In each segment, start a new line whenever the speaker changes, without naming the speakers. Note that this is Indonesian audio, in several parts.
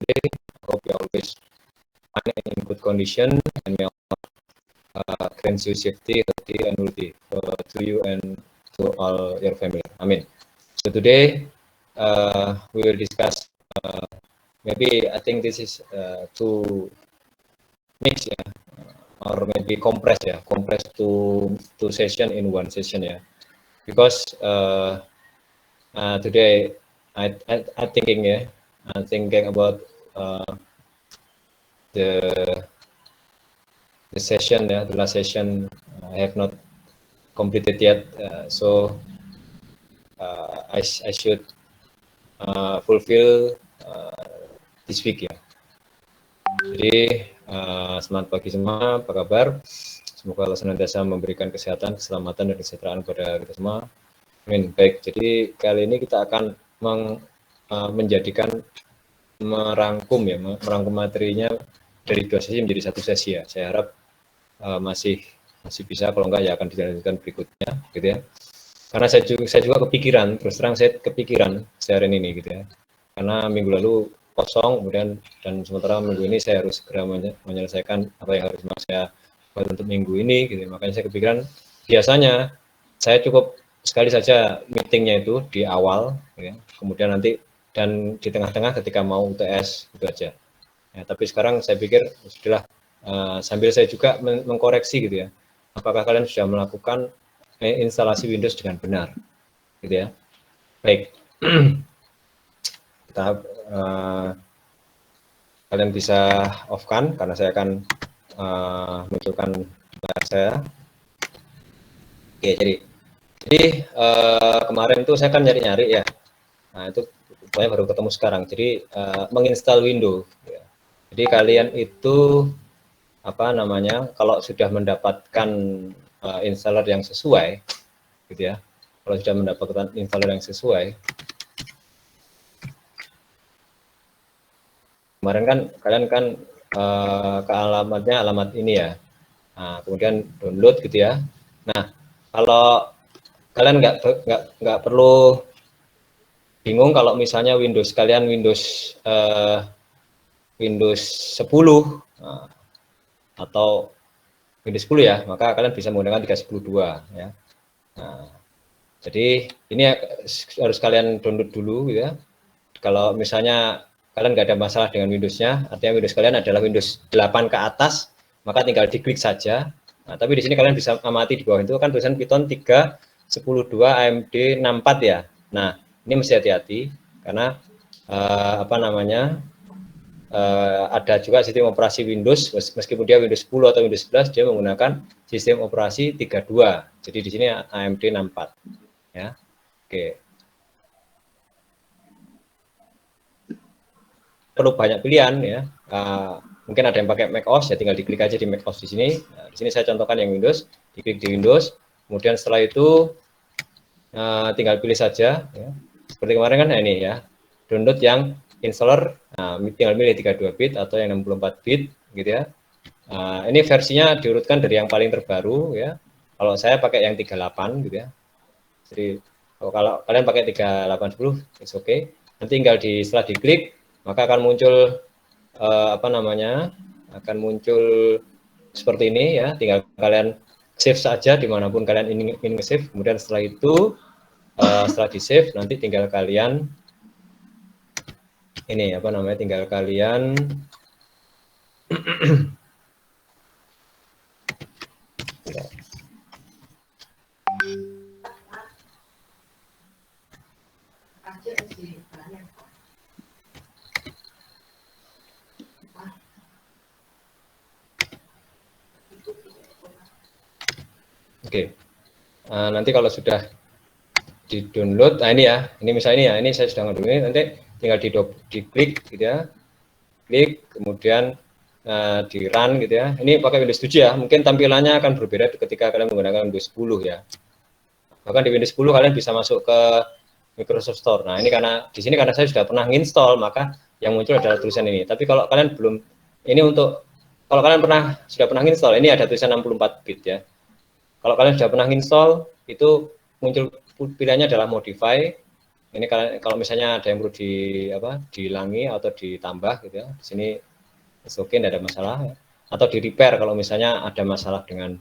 day. I hope you always find in good condition, and may Allah grant you safety, healthy, and healthy to you and to all your family. Amin. So today we will discuss. Maybe I think this is too mix, yeah, or maybe compress, yeah, compress two session in one session, yeah, because today I thinking, yeah, I'm thinking about the session, yeah, the last session I have not completed yet, so I should fulfill this week, ya. Jadi semangat pagi semua, apa kabar? Semoga Allah senantiasa memberikan kesehatan, keselamatan, dan kesejahteraan kepada kita semua. Amin. Baik, jadi kali ini kita akan merangkum materinya dari 2 sesi menjadi 1 sesi, ya. Saya harap masih bisa, kalau enggak ya akan dilanjutkan berikutnya, gitu ya. Karena saya juga kepikiran, terus terang saya kepikiran seharian ini, gitu ya. Karena minggu lalu kosong, kemudian dan sementara minggu ini saya harus segera menyelesaikan apa yang harus saya buat untuk minggu ini, gitu. Makanya saya kepikiran, biasanya saya cukup sekali saja meetingnya itu di awal, ya. Kemudian nanti dan di tengah-tengah ketika mau UTS, itu aja. Ya, tapi sekarang saya pikir sudahlah, sambil saya juga mengkoreksi, gitu ya. Apakah kalian sudah melakukan instalasi Windows dengan benar, gitu ya. Baik. Kita kalian bisa off-kan karena saya akan munculkan layar saya. Oke, jadi kemarin itu saya kan nyari-nyari, ya. Nah, itu pokoknya baru ketemu sekarang. Jadi menginstal Windows, ya. Jadi kalian itu apa namanya, kalau sudah mendapatkan installer yang sesuai, gitu ya. Kalau sudah mendapatkan installer yang sesuai, kemarin kan kalian kan ke alamat ini, ya. Nah, kemudian download, gitu ya. Nah, kalau kalian nggak perlu bingung kalau misalnya Windows kalian Windows 10 atau Windows 10, ya, maka kalian bisa menggunakan 3.10.2, ya. Nah, jadi ini harus kalian download dulu, ya. Kalau misalnya kalian nggak ada masalah dengan Windows-nya, artinya Windows kalian adalah Windows 8 ke atas, maka tinggal diklik saja. Nah, tapi di sini kalian bisa amati di bawah itu kan tulisan Python 3.10.2 AMD 64, ya. Nah, ini mesti hati-hati karena apa namanya, ada juga sistem operasi Windows, meskipun dia Windows 10 atau Windows 11, dia menggunakan sistem operasi 32. Jadi di sini AMD 64, ya. Oke. Perlu banyak pilihan, ya. Mungkin ada yang pakai macOS, ya tinggal diklik aja di macOS di sini. Nah, di sini saya contohkan yang Windows, diklik di Windows, kemudian setelah itu tinggal pilih saja, ya. Seperti kemarin kan ini, ya, download yang installer, tinggal pilih 32 bit atau yang 64 bit, gitu ya. Ini versinya diurutkan dari yang paling terbaru, ya. Kalau saya pakai yang 38, gitu ya. Jadi kalau kalian pakai 3810, it's okay. Nanti tinggal setelah diklik, maka akan muncul apa namanya, akan muncul seperti ini, ya. Tinggal kalian save saja dimanapun kalian ingin save. Kemudian setelah itu setelah di save, nanti tinggal kalian ini apa namanya, tinggal kalian nanti kalau sudah di download, nah ini, ya, ini misalnya ini saya sudah ngedownload, nanti tinggal diklik, gitu ya, klik, kemudian di run, gitu ya. Ini pakai Windows 7, ya, mungkin tampilannya akan berbeda ketika kalian menggunakan Windows 10, ya. Bahkan di Windows 10 kalian bisa masuk ke Microsoft Store. Nah, ini karena di sini karena saya sudah pernah install, maka yang muncul adalah tulisan ini. Tapi kalau kalian belum, ini untuk kalau kalian sudah pernah install, ini ada tulisan 64 bit, ya. Kalau kalian sudah pernah install, itu muncul pilihannya adalah modify, ini kalau misalnya ada yang perlu dihilangi atau ditambah gitu ya, di sini oke, tidak ada masalah ya. Atau di repair kalau misalnya ada masalah dengan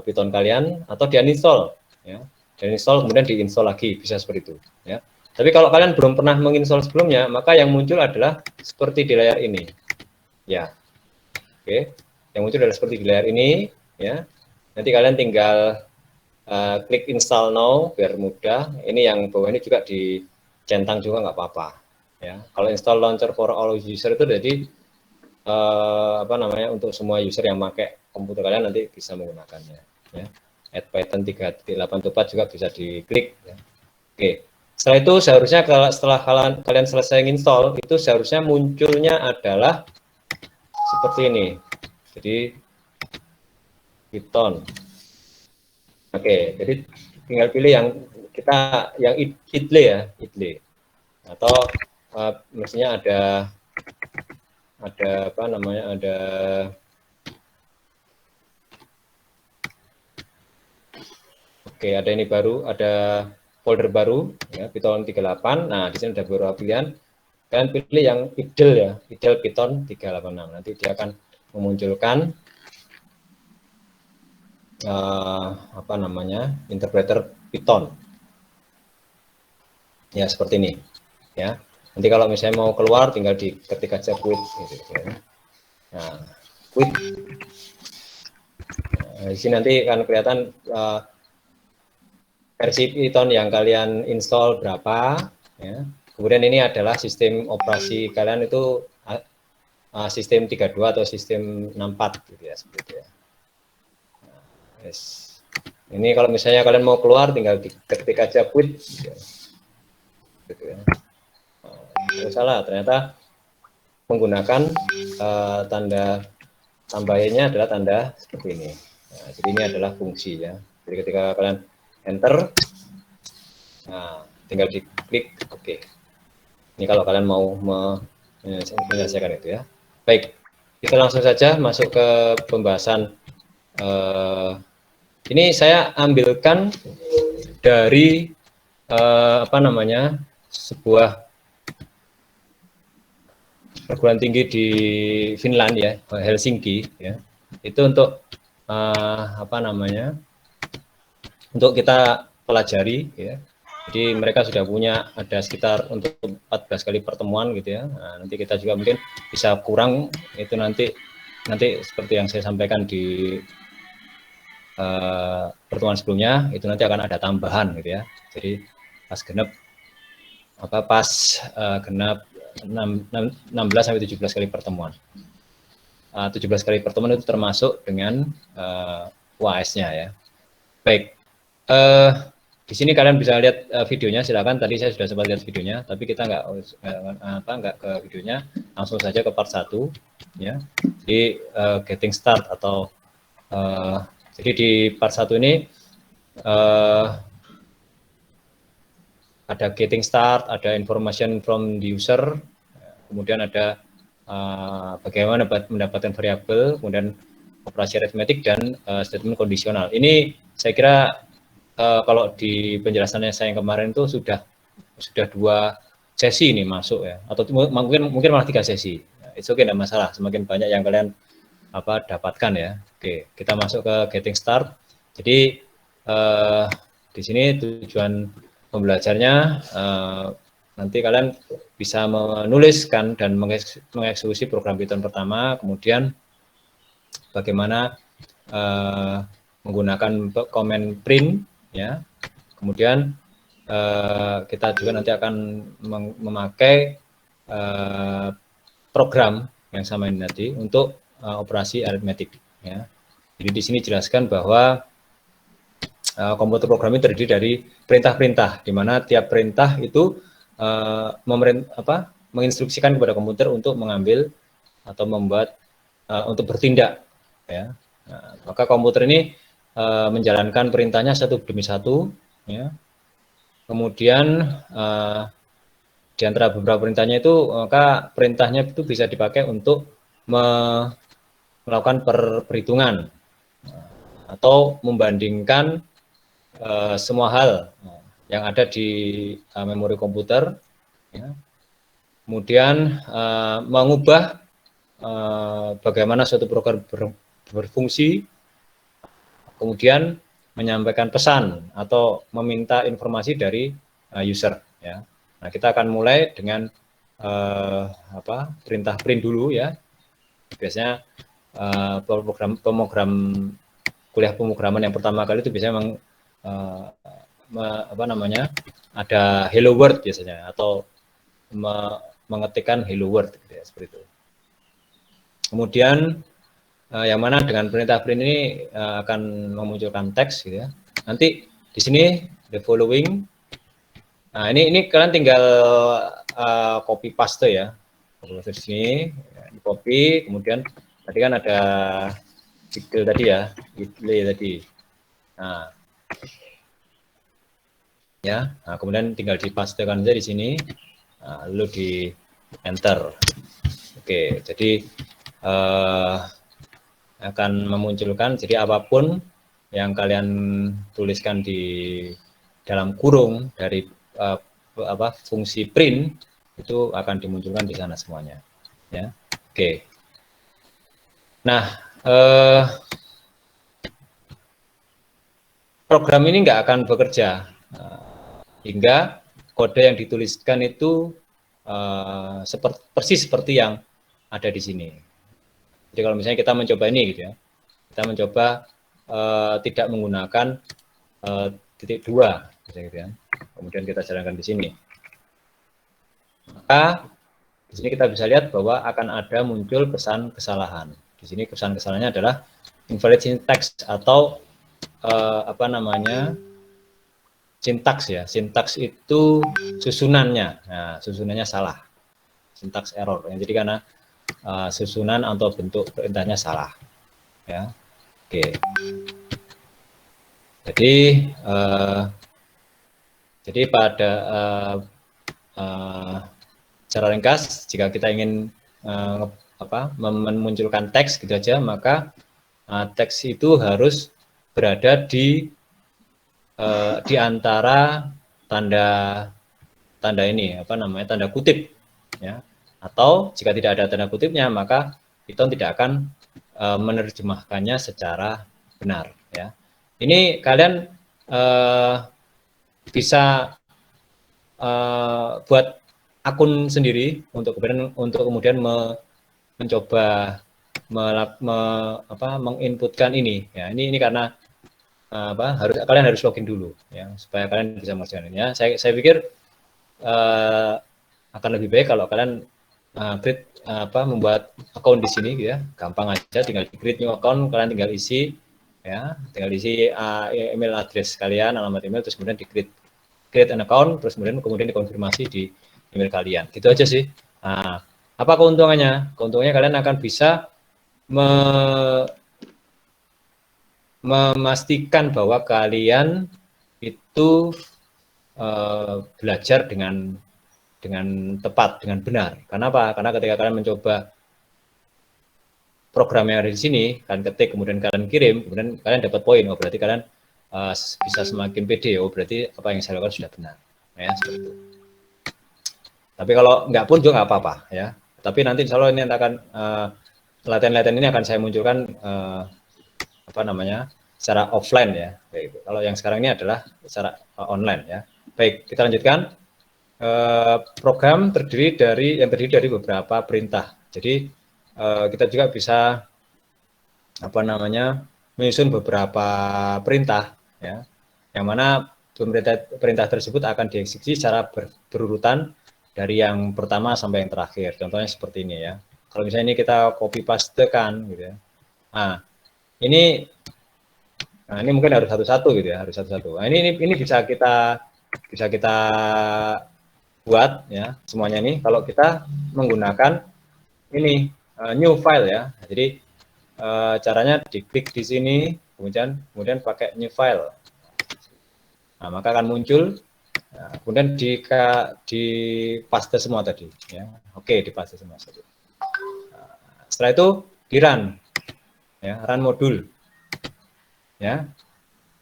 Python kalian, atau di uninstall ya, di-install kemudian di-install lagi, bisa seperti itu ya. Tapi kalau kalian belum pernah menginstall sebelumnya, maka yang muncul adalah seperti di layar ini ya. Oke, yang muncul adalah seperti di layar ini ya. Nanti kalian tinggal klik install now biar mudah. Ini yang bawah ini juga dicentang juga nggak apa-apa ya. Kalau install launcher for all user itu jadi untuk semua user yang pakai komputer kalian nanti bisa menggunakannya ya. Add Python 3.8.4 juga bisa diklik ya. Oke, setelah itu seharusnya setelah kalian selesai install itu seharusnya munculnya adalah seperti ini. Jadi Python. Oke, jadi tinggal pilih yang idle ya, idle. Atau mestinya ada oke, ada ini baru, ada folder baru ya, Python 38. Nah, di sini ada beberapa pilihan. Kalian pilih yang idle ya, idle Python 386. Nanti dia akan memunculkan interpreter Python ya, seperti ini ya. Nanti kalau misalnya mau keluar tinggal diketik aja quit gitu ya. Nah, quit. Nah, di sini nanti akan kelihatan versi Python yang kalian install berapa ya. Kemudian ini adalah sistem operasi kalian itu sistem 32 atau sistem 64 gitu ya, seperti itu ya. Yes. Ini kalau misalnya kalian mau keluar tinggal diketik aja quit gitu ya. Salah, ternyata menggunakan tanda tambahannya adalah tanda seperti ini. Nah, jadi ini adalah fungsi ya. Jadi ketika kalian enter, nah tinggal diklik oke. Ini kalau kalian mau menyelesaikan itu ya. Baik, kita langsung saja masuk ke pembahasan. Ini saya ambilkan dari sebuah perguruan tinggi di Finland ya, Helsinki ya. Itu untuk untuk kita pelajari ya. Jadi mereka sudah punya ada sekitar untuk 14 kali pertemuan gitu ya. Nah, nanti kita juga mungkin bisa kurang itu nanti seperti yang saya sampaikan di pertemuan sebelumnya, itu nanti akan ada tambahan gitu ya. Jadi pas genap genap 16 sampai 17 kali pertemuan. 17 kali pertemuan itu termasuk dengan UAS-nya ya. Baik. Di sini kalian bisa lihat videonya, silakan. Tadi saya sudah sempat lihat videonya, tapi kita nggak ke videonya, langsung saja ke part 1 ya. Jadi getting start atau jadi di part 1 ini ada getting start, ada information from the user, kemudian ada bagaimana mendapatkan variabel, kemudian operasi aritmetik dan statement kondisional. Ini saya kira kalau di penjelasannya saya yang kemarin itu sudah 2 sesi ini masuk ya, atau mungkin malah 3 sesi. Itu oke, tidak masalah, semakin banyak yang kalian dapatkan ya. Oke, kita masuk ke getting start. Jadi di sini tujuan pembelajarnya nanti kalian bisa menuliskan dan mengeksekusi program Python pertama, kemudian bagaimana menggunakan komen print ya. Kemudian kita juga nanti akan memakai program yang sama ini nanti untuk operasi aritmetik ya. Jadi di sini jelaskan bahwa komputer programming terdiri dari perintah-perintah, di mana tiap perintah itu menginstruksikan kepada komputer untuk mengambil atau membuat untuk bertindak ya. Nah, maka komputer ini menjalankan perintahnya satu demi satu ya. Kemudian di antara beberapa perintahnya itu, maka perintahnya itu bisa dipakai untuk melakukan perhitungan atau membandingkan semua hal yang ada di memori komputer, ya. Kemudian mengubah bagaimana suatu program berfungsi, kemudian menyampaikan pesan atau meminta informasi dari user. Ya. Nah, kita akan mulai dengan perintah print dulu ya. Biasanya program kuliah pemrograman yang pertama kali itu biasanya ada hello world biasanya, atau mengetikkan hello world gitu ya, seperti itu. Kemudian yang mana dengan perintah print ini akan memunculkan teks gitu ya. Nanti di sini the following. Nah, ini kalian tinggal copy paste ya. Di sini di copy, kemudian tadi kan ada file tadi ya, file tadi. Nah, ya. Nah, kemudian tinggal dipastekan saja di sini. Nah, lalu di enter. Oke, jadi akan memunculkan, jadi apapun yang kalian tuliskan di dalam kurung dari fungsi print itu akan dimunculkan di sana semuanya ya. Oke, nah program ini nggak akan bekerja hingga kode yang dituliskan itu persis seperti yang ada di sini. Jadi kalau misalnya kita mencoba ini gitu ya, kita mencoba tidak menggunakan titik 2 gitu ya. Kemudian kita jalankan di sini. Maka di sini kita bisa lihat bahwa akan ada muncul pesan kesalahan. Di sini pesan kesalahannya adalah invalid syntax atau sintaks ya. Sintaks itu susunannya. Nah, susunannya salah. Sintaks error. Jadi karena susunan atau bentuk perintahnya salah. Ya. Oke. Jadi pada secara ringkas, jika kita ingin memunculkan teks gitu aja, maka teks itu harus berada di antara tanda ini tanda kutip ya. Atau jika tidak ada tanda kutipnya, maka Python tidak akan menerjemahkannya secara benar ya. Ini kalian bisa buat akun sendiri untuk kemudian mencoba menginputkan ini ya. Ini karena kalian harus login dulu ya, supaya kalian bisa mengerjakan ini ya. Saya pikir akan lebih baik kalau kalian create membuat account di sini gitu ya. Gampang aja, tinggal create new account, kalian tinggal isi ya, tinggal isi email address kalian, alamat email, terus kemudian di create an account, terus kemudian dikonfirmasi di email kalian. Gitu aja sih. Nah, apa keuntungannya? Keuntungannya kalian akan bisa memastikan bahwa kalian itu belajar dengan tepat, dengan benar. Karena apa? Karena ketika kalian mencoba program yang ada di sini, kalian ketik, kemudian kalian kirim, kemudian kalian dapat poin. Oh, berarti kalian bisa semakin pede. Oh, berarti apa yang saya lakukan sudah benar. Ya, seperti itu. Tapi kalau nggak pun juga nggak apa-apa ya. Tapi nanti insya Allah ini akan latihan-latihan ini akan saya munculkan secara offline ya. Baik. Kalau yang sekarang ini adalah secara online ya. Baik, kita lanjutkan. Program terdiri dari beberapa perintah. Jadi kita juga bisa menyusun beberapa perintah ya, yang mana perintah tersebut akan dieksekusi secara berurutan dari yang pertama sampai yang terakhir. Contohnya seperti ini ya. Kalau misalnya ini kita copy paste kan gitu ya. Nah, ini mungkin harus satu-satu gitu ya, harus satu-satu. Nah, ini bisa kita buat ya semuanya ini kalau kita menggunakan ini new file ya. Jadi caranya diklik di sini, kemudian pakai new file. Nah, maka akan muncul. Nah, kemudian di paste semua tadi ya. Oke, di paste semua tadi. Nah, setelah itu di run ya, run modul ya.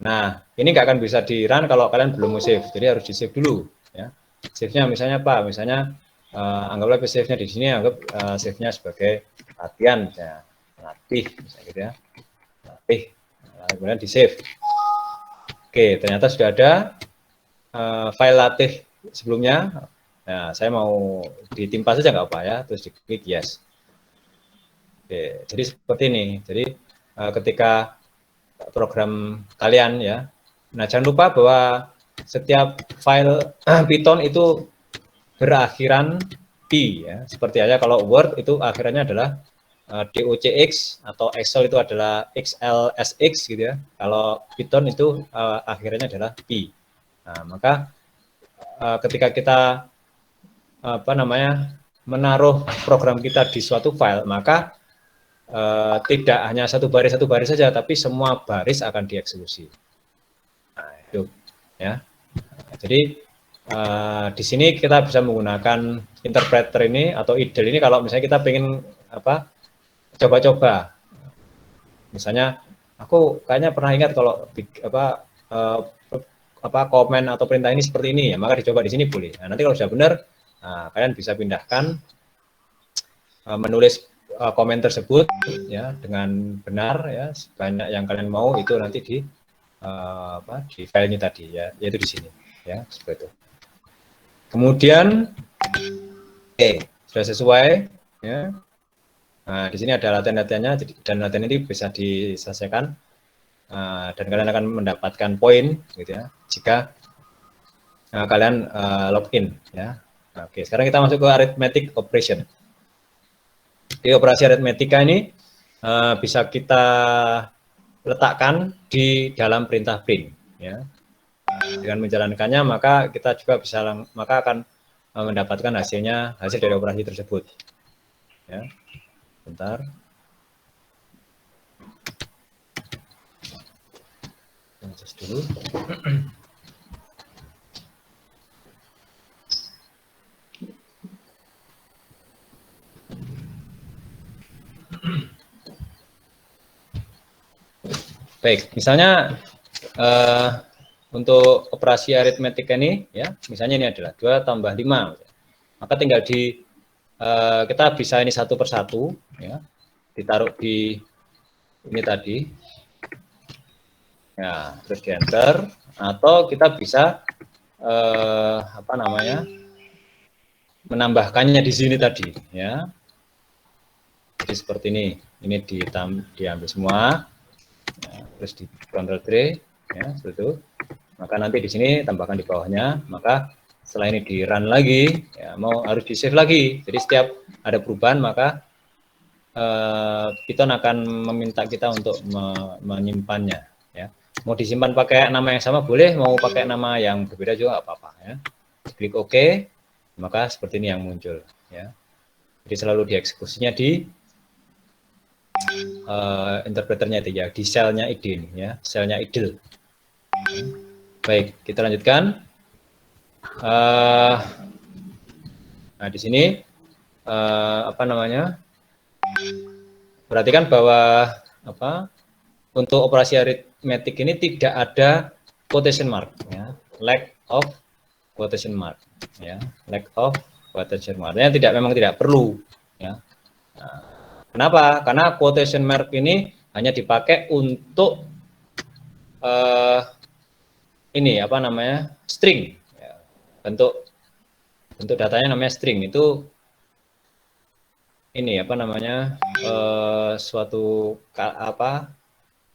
Nah, ini nggak akan bisa di run kalau kalian belum mau save. Jadi harus di save dulu. Ya. Save-nya misalnya apa? Misalnya anggaplah save-nya di sini, anggap save-nya sebagai latihan, misalnya latih, misalnya gitu ya. Latih. Nah, kemudian di save. Oke, ternyata sudah ada file latih sebelumnya. Nah, saya mau ditimpa saja nggak apa ya, terus diklik yes. Oke, jadi seperti ini. Jadi ketika program kalian ya, nah jangan lupa bahwa setiap file Python itu berakhiran P ya. Seperti aja kalau Word itu akhirannya adalah docx atau Excel itu adalah xlsx gitu ya. Kalau Python itu akhirnya adalah P. Nah, maka ketika kita menaruh program kita di suatu file, maka tidak hanya satu baris saja, tapi semua baris akan dieksekusi. Nah, itu ya. Jadi di sini kita bisa menggunakan interpreter ini atau idle ini kalau misalnya kita pengen coba-coba. Misalnya aku kayaknya pernah ingat kalau komen atau perintah ini seperti ini ya, maka dicoba di sini boleh. Nah, nanti kalau sudah benar, kalian bisa pindahkan menulis komen tersebut ya dengan benar ya, sebanyak yang kalian mau itu nanti di filenya tadi ya, yaitu di sini ya, seperti itu. Kemudian sudah sesuai ya. Nah, di sini ada latihan-latihannya dan latihan ini bisa diselesaikan dan kalian akan mendapatkan poin gitu ya jika kalian login ya. Oke, sekarang kita masuk ke arithmetic operation. Di operasi aritmetika ini bisa kita letakkan di dalam perintah print ya. Dengan menjalankannya maka kita juga bisa akan mendapatkan hasil dari operasi tersebut ya. Bentar. Proses dulu. Baik, misalnya untuk operasi aritmetika ini, ya, misalnya ini adalah 2 tambah 5. Maka tinggal kita bisa ini satu persatu, ya, ditaruh di ini tadi. Ya, terus di enter, atau kita bisa menambahkannya di sini tadi, ya. Jadi seperti ini diambil semua. Ya, terus di Ctrl D ya, seperti itu. Maka nanti di sini tambahkan di bawahnya, maka setelah ini di run lagi ya, harus di save lagi. Jadi setiap ada perubahan maka Python akan meminta kita untuk menyimpannya ya. Mau disimpan pakai nama yang sama boleh, mau pakai nama yang berbeda juga apa-apa ya. Klik OK, maka seperti ini yang muncul ya. Jadi selalu dieksekusinya di interpreternya itu ya, di selnya id ini ya, selnya idle. Baik, kita lanjutkan. Nah di sini perhatikan bahwa untuk operasi aritmetik ini tidak ada quotation mark ya, lack of quotation mark ya, lack of quotation mark. Memang tidak perlu ya. Nah, kenapa? Karena quotation mark ini hanya dipakai untuk string ya. bentuk datanya namanya string, itu ini suatu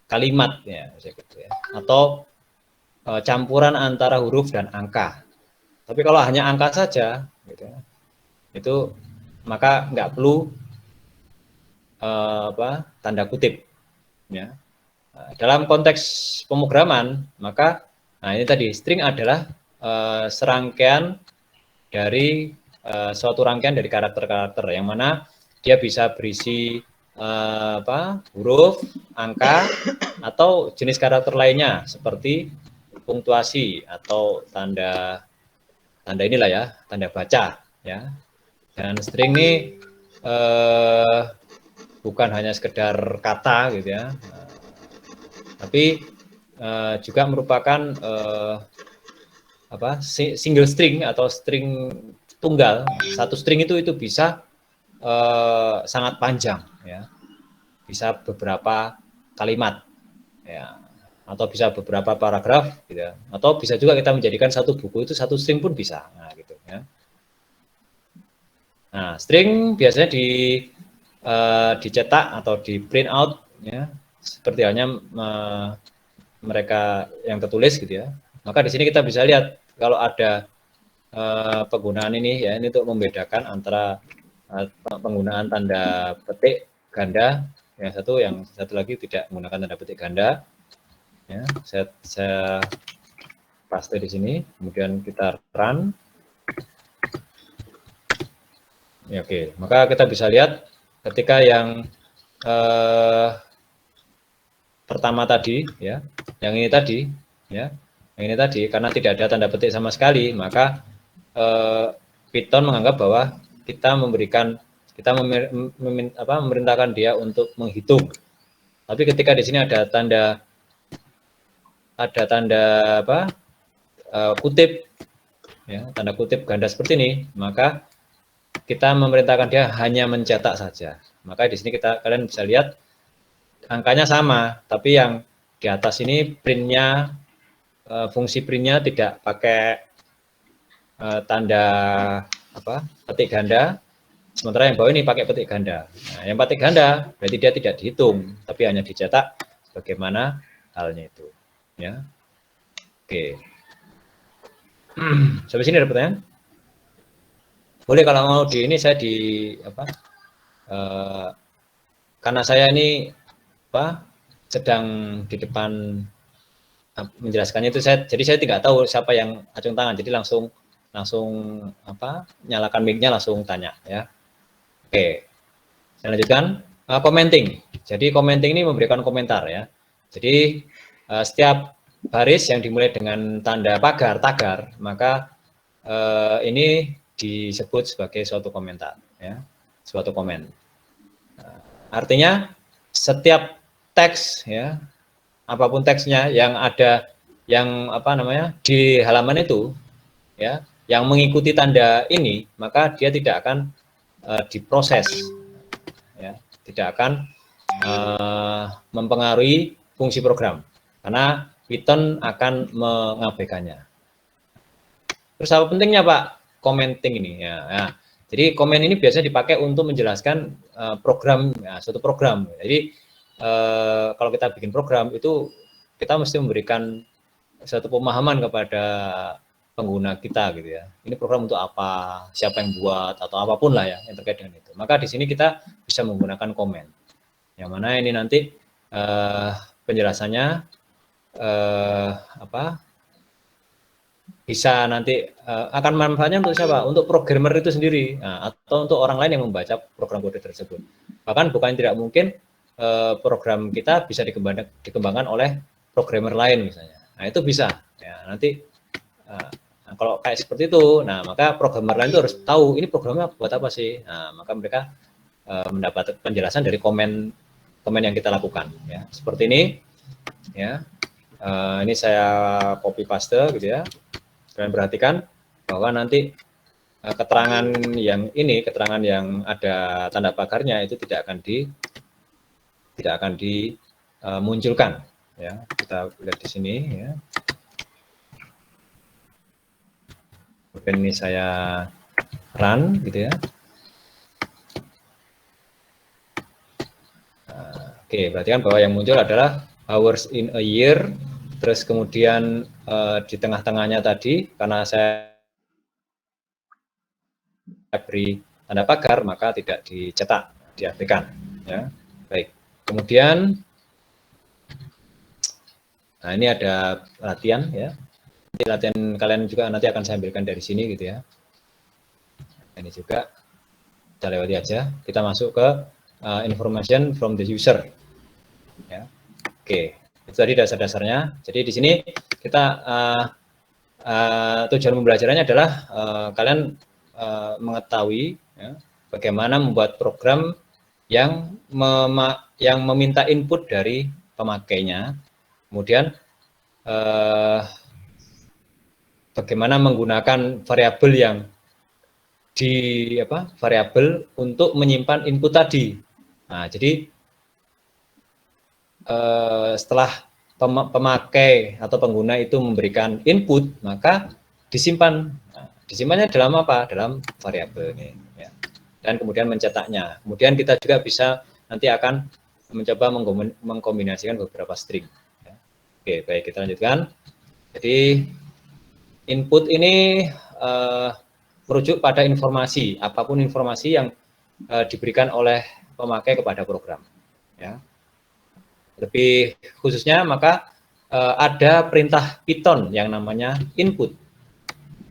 kalimat ya, atau campuran antara huruf dan angka. Tapi kalau hanya angka saja gitu ya, itu maka nggak perlu tanda kutip ya. Dalam konteks pemrograman maka ini tadi string adalah serangkaian dari suatu rangkaian dari karakter-karakter yang mana dia bisa berisi huruf, angka, atau jenis karakter lainnya seperti punktuasi atau tanda inilah ya, tanda baca ya. Dan string ini bukan hanya sekedar kata gitu ya, tapi juga merupakan single string atau string tunggal. Satu string itu bisa sangat panjang, ya, bisa beberapa kalimat, ya, atau bisa beberapa paragraf, gitu, atau bisa juga kita menjadikan satu buku itu satu string pun bisa, nah gitu, ya. Nah, string biasanya dicetak atau di print out, ya, seperti halnya mereka yang tertulis, gitu ya. Maka di sini kita bisa lihat kalau ada penggunaan ini, ya, ini untuk membedakan antara penggunaan tanda petik ganda, yang satu lagi tidak menggunakan tanda petik ganda, ya. Saya paste di sini, kemudian kita run. Ya, oke, maka kita bisa lihat ketika yang pertama tadi, ya, yang ini tadi, ya, yang ini tadi, karena tidak ada tanda petik sama sekali, maka Python menganggap bahwa kita memerintahkan dia untuk menghitung. Tapi ketika di sini ada tanda kutip, ya, tanda kutip ganda seperti ini, maka kita memerintahkan dia hanya mencetak saja. Maka di sini kalian bisa lihat angkanya sama, tapi yang di atas ini printnya, fungsi printnya tidak pakai tanda petik ganda, sementara yang bawah ini pakai petik ganda. Nah, yang petik ganda berarti dia tidak dihitung, tapi hanya dicetak. Bagaimana halnya itu, ya. Oke. Sampai sini ada pertanyaan? Boleh kalau mau di ini saya karena saya ini sedang di depan menjelaskannya itu, jadi saya tidak tahu siapa yang acung tangan, jadi langsung nyalakan mic-nya, langsung tanya, ya. Oke, saya lanjutkan. Commenting. Jadi commenting ini memberikan komentar, ya. Jadi setiap baris yang dimulai dengan tanda tagar, maka ini disebut sebagai suatu komentar, ya, suatu komen. Artinya setiap teks, ya, apapun teksnya yang ada, yang di halaman itu, ya, yang mengikuti tanda ini, maka dia tidak akan diproses, ya, tidak akan mempengaruhi fungsi program, karena Python akan mengabaikannya. Terus apa pentingnya Pak commenting ini, ya? Nah, jadi komen ini biasanya dipakai untuk menjelaskan program, ya, suatu program. Jadi kalau kita bikin program itu kita mesti memberikan suatu pemahaman kepada pengguna kita, gitu ya. Ini program untuk apa, siapa yang buat, atau apapun lah, ya, yang terkait dengan itu. Maka di sini kita bisa menggunakan komen, yang mana ini nanti penjelasannya bisa nanti akan manfaatnya untuk siapa? Untuk programmer itu sendiri, nah, atau untuk orang lain yang membaca program kode tersebut. Bahkan bukan tidak mungkin program kita bisa dikembangkan oleh programmer lain misalnya. Nah, itu bisa, ya, nanti kalau kayak seperti itu, nah, maka programmer lain itu harus tahu ini programnya buat apa sih. Nah, maka mereka mendapat penjelasan dari komen yang kita lakukan, ya. Seperti ini, ya. Ini saya copy paste, gitu ya. Kalian perhatikan bahwa nanti keterangan yang ada tanda pagarnya itu tidak akan dimunculkan, ya. Kita lihat di sini, ya. Kemudian ini saya run, gitu ya. Oke, perhatikan bahwa yang muncul adalah hours in a year. Terus kemudian di tengah-tengahnya tadi, karena saya beri tanda pagar, maka tidak dicetak, diabaikan, ya. Baik. Kemudian, nah, ini ada latihan, ya. Nanti latihan kalian juga nanti akan saya ambilkan dari sini, gitu ya. Ini juga kita lewati aja. Kita masuk ke information from the user, ya. Oke. Itu tadi dasar-dasarnya. Jadi di sini kita tujuan pembelajarannya adalah kalian mengetahui, ya, bagaimana membuat program yang meminta input dari pemakainya, kemudian bagaimana menggunakan variabel yang variabel untuk menyimpan input tadi. Nah, jadi setelah pemakai atau pengguna itu memberikan input, maka disimpan. Nah, disimpannya dalam apa? Dalam variabel ini. Ya. Dan kemudian mencetaknya. Kemudian kita juga bisa nanti akan mencoba mengkombinasikan beberapa string. Ya. Oke, baik, kita lanjutkan. Jadi input ini merujuk pada informasi, apapun informasi yang diberikan oleh pemakai kepada program. Ya. Lebih khususnya maka ada perintah Python yang namanya input,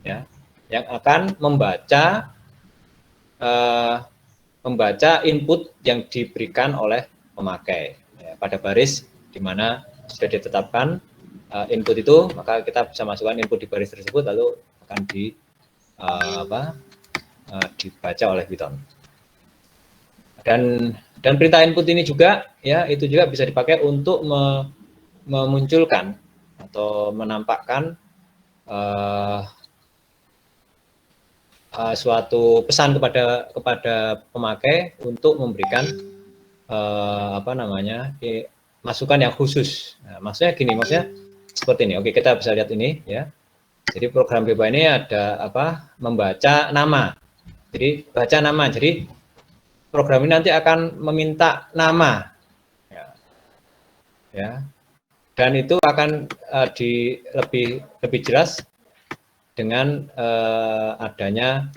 ya, yang akan membaca input yang diberikan oleh pemakai ya, pada baris di mana sudah ditetapkan input itu, maka kita bisa masukkan input di baris tersebut lalu akan dibaca oleh Python. Dan perintah input ini juga ya itu juga bisa dipakai untuk memunculkan atau menampakkan suatu pesan kepada pemakai untuk memberikan masukan yang khusus. Nah, maksudnya gini, maksudnya seperti ini. Oke, kita bisa lihat ini ya. Jadi program Beba ini ada membaca nama. Jadi baca nama. Jadi program ini nanti akan meminta nama. Ya. Dan itu akan lebih jelas dengan adanya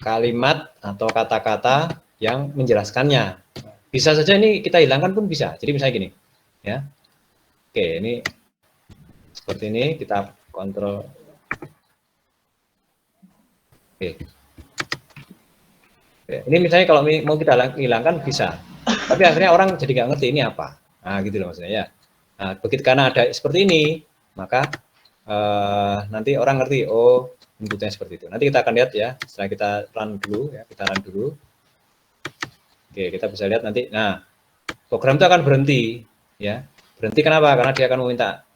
kalimat atau kata-kata yang menjelaskannya. Bisa saja ini kita hilangkan pun bisa. Jadi misalnya gini, ya. Oke, ini seperti ini kita kontrol. Oke. Ini misalnya kalau mau kita hilangkan bisa. Tapi akhirnya orang jadi nggak ngerti ini apa. Nah, gitu loh maksudnya ya. Nah, begitu karena ada seperti ini, maka nanti orang ngerti, oh inputnya seperti itu. Nanti kita akan lihat ya, setelah kita run dulu. Oke, kita bisa lihat nanti. Nah, program itu akan berhenti, ya. Berhenti kenapa? Karena dia akan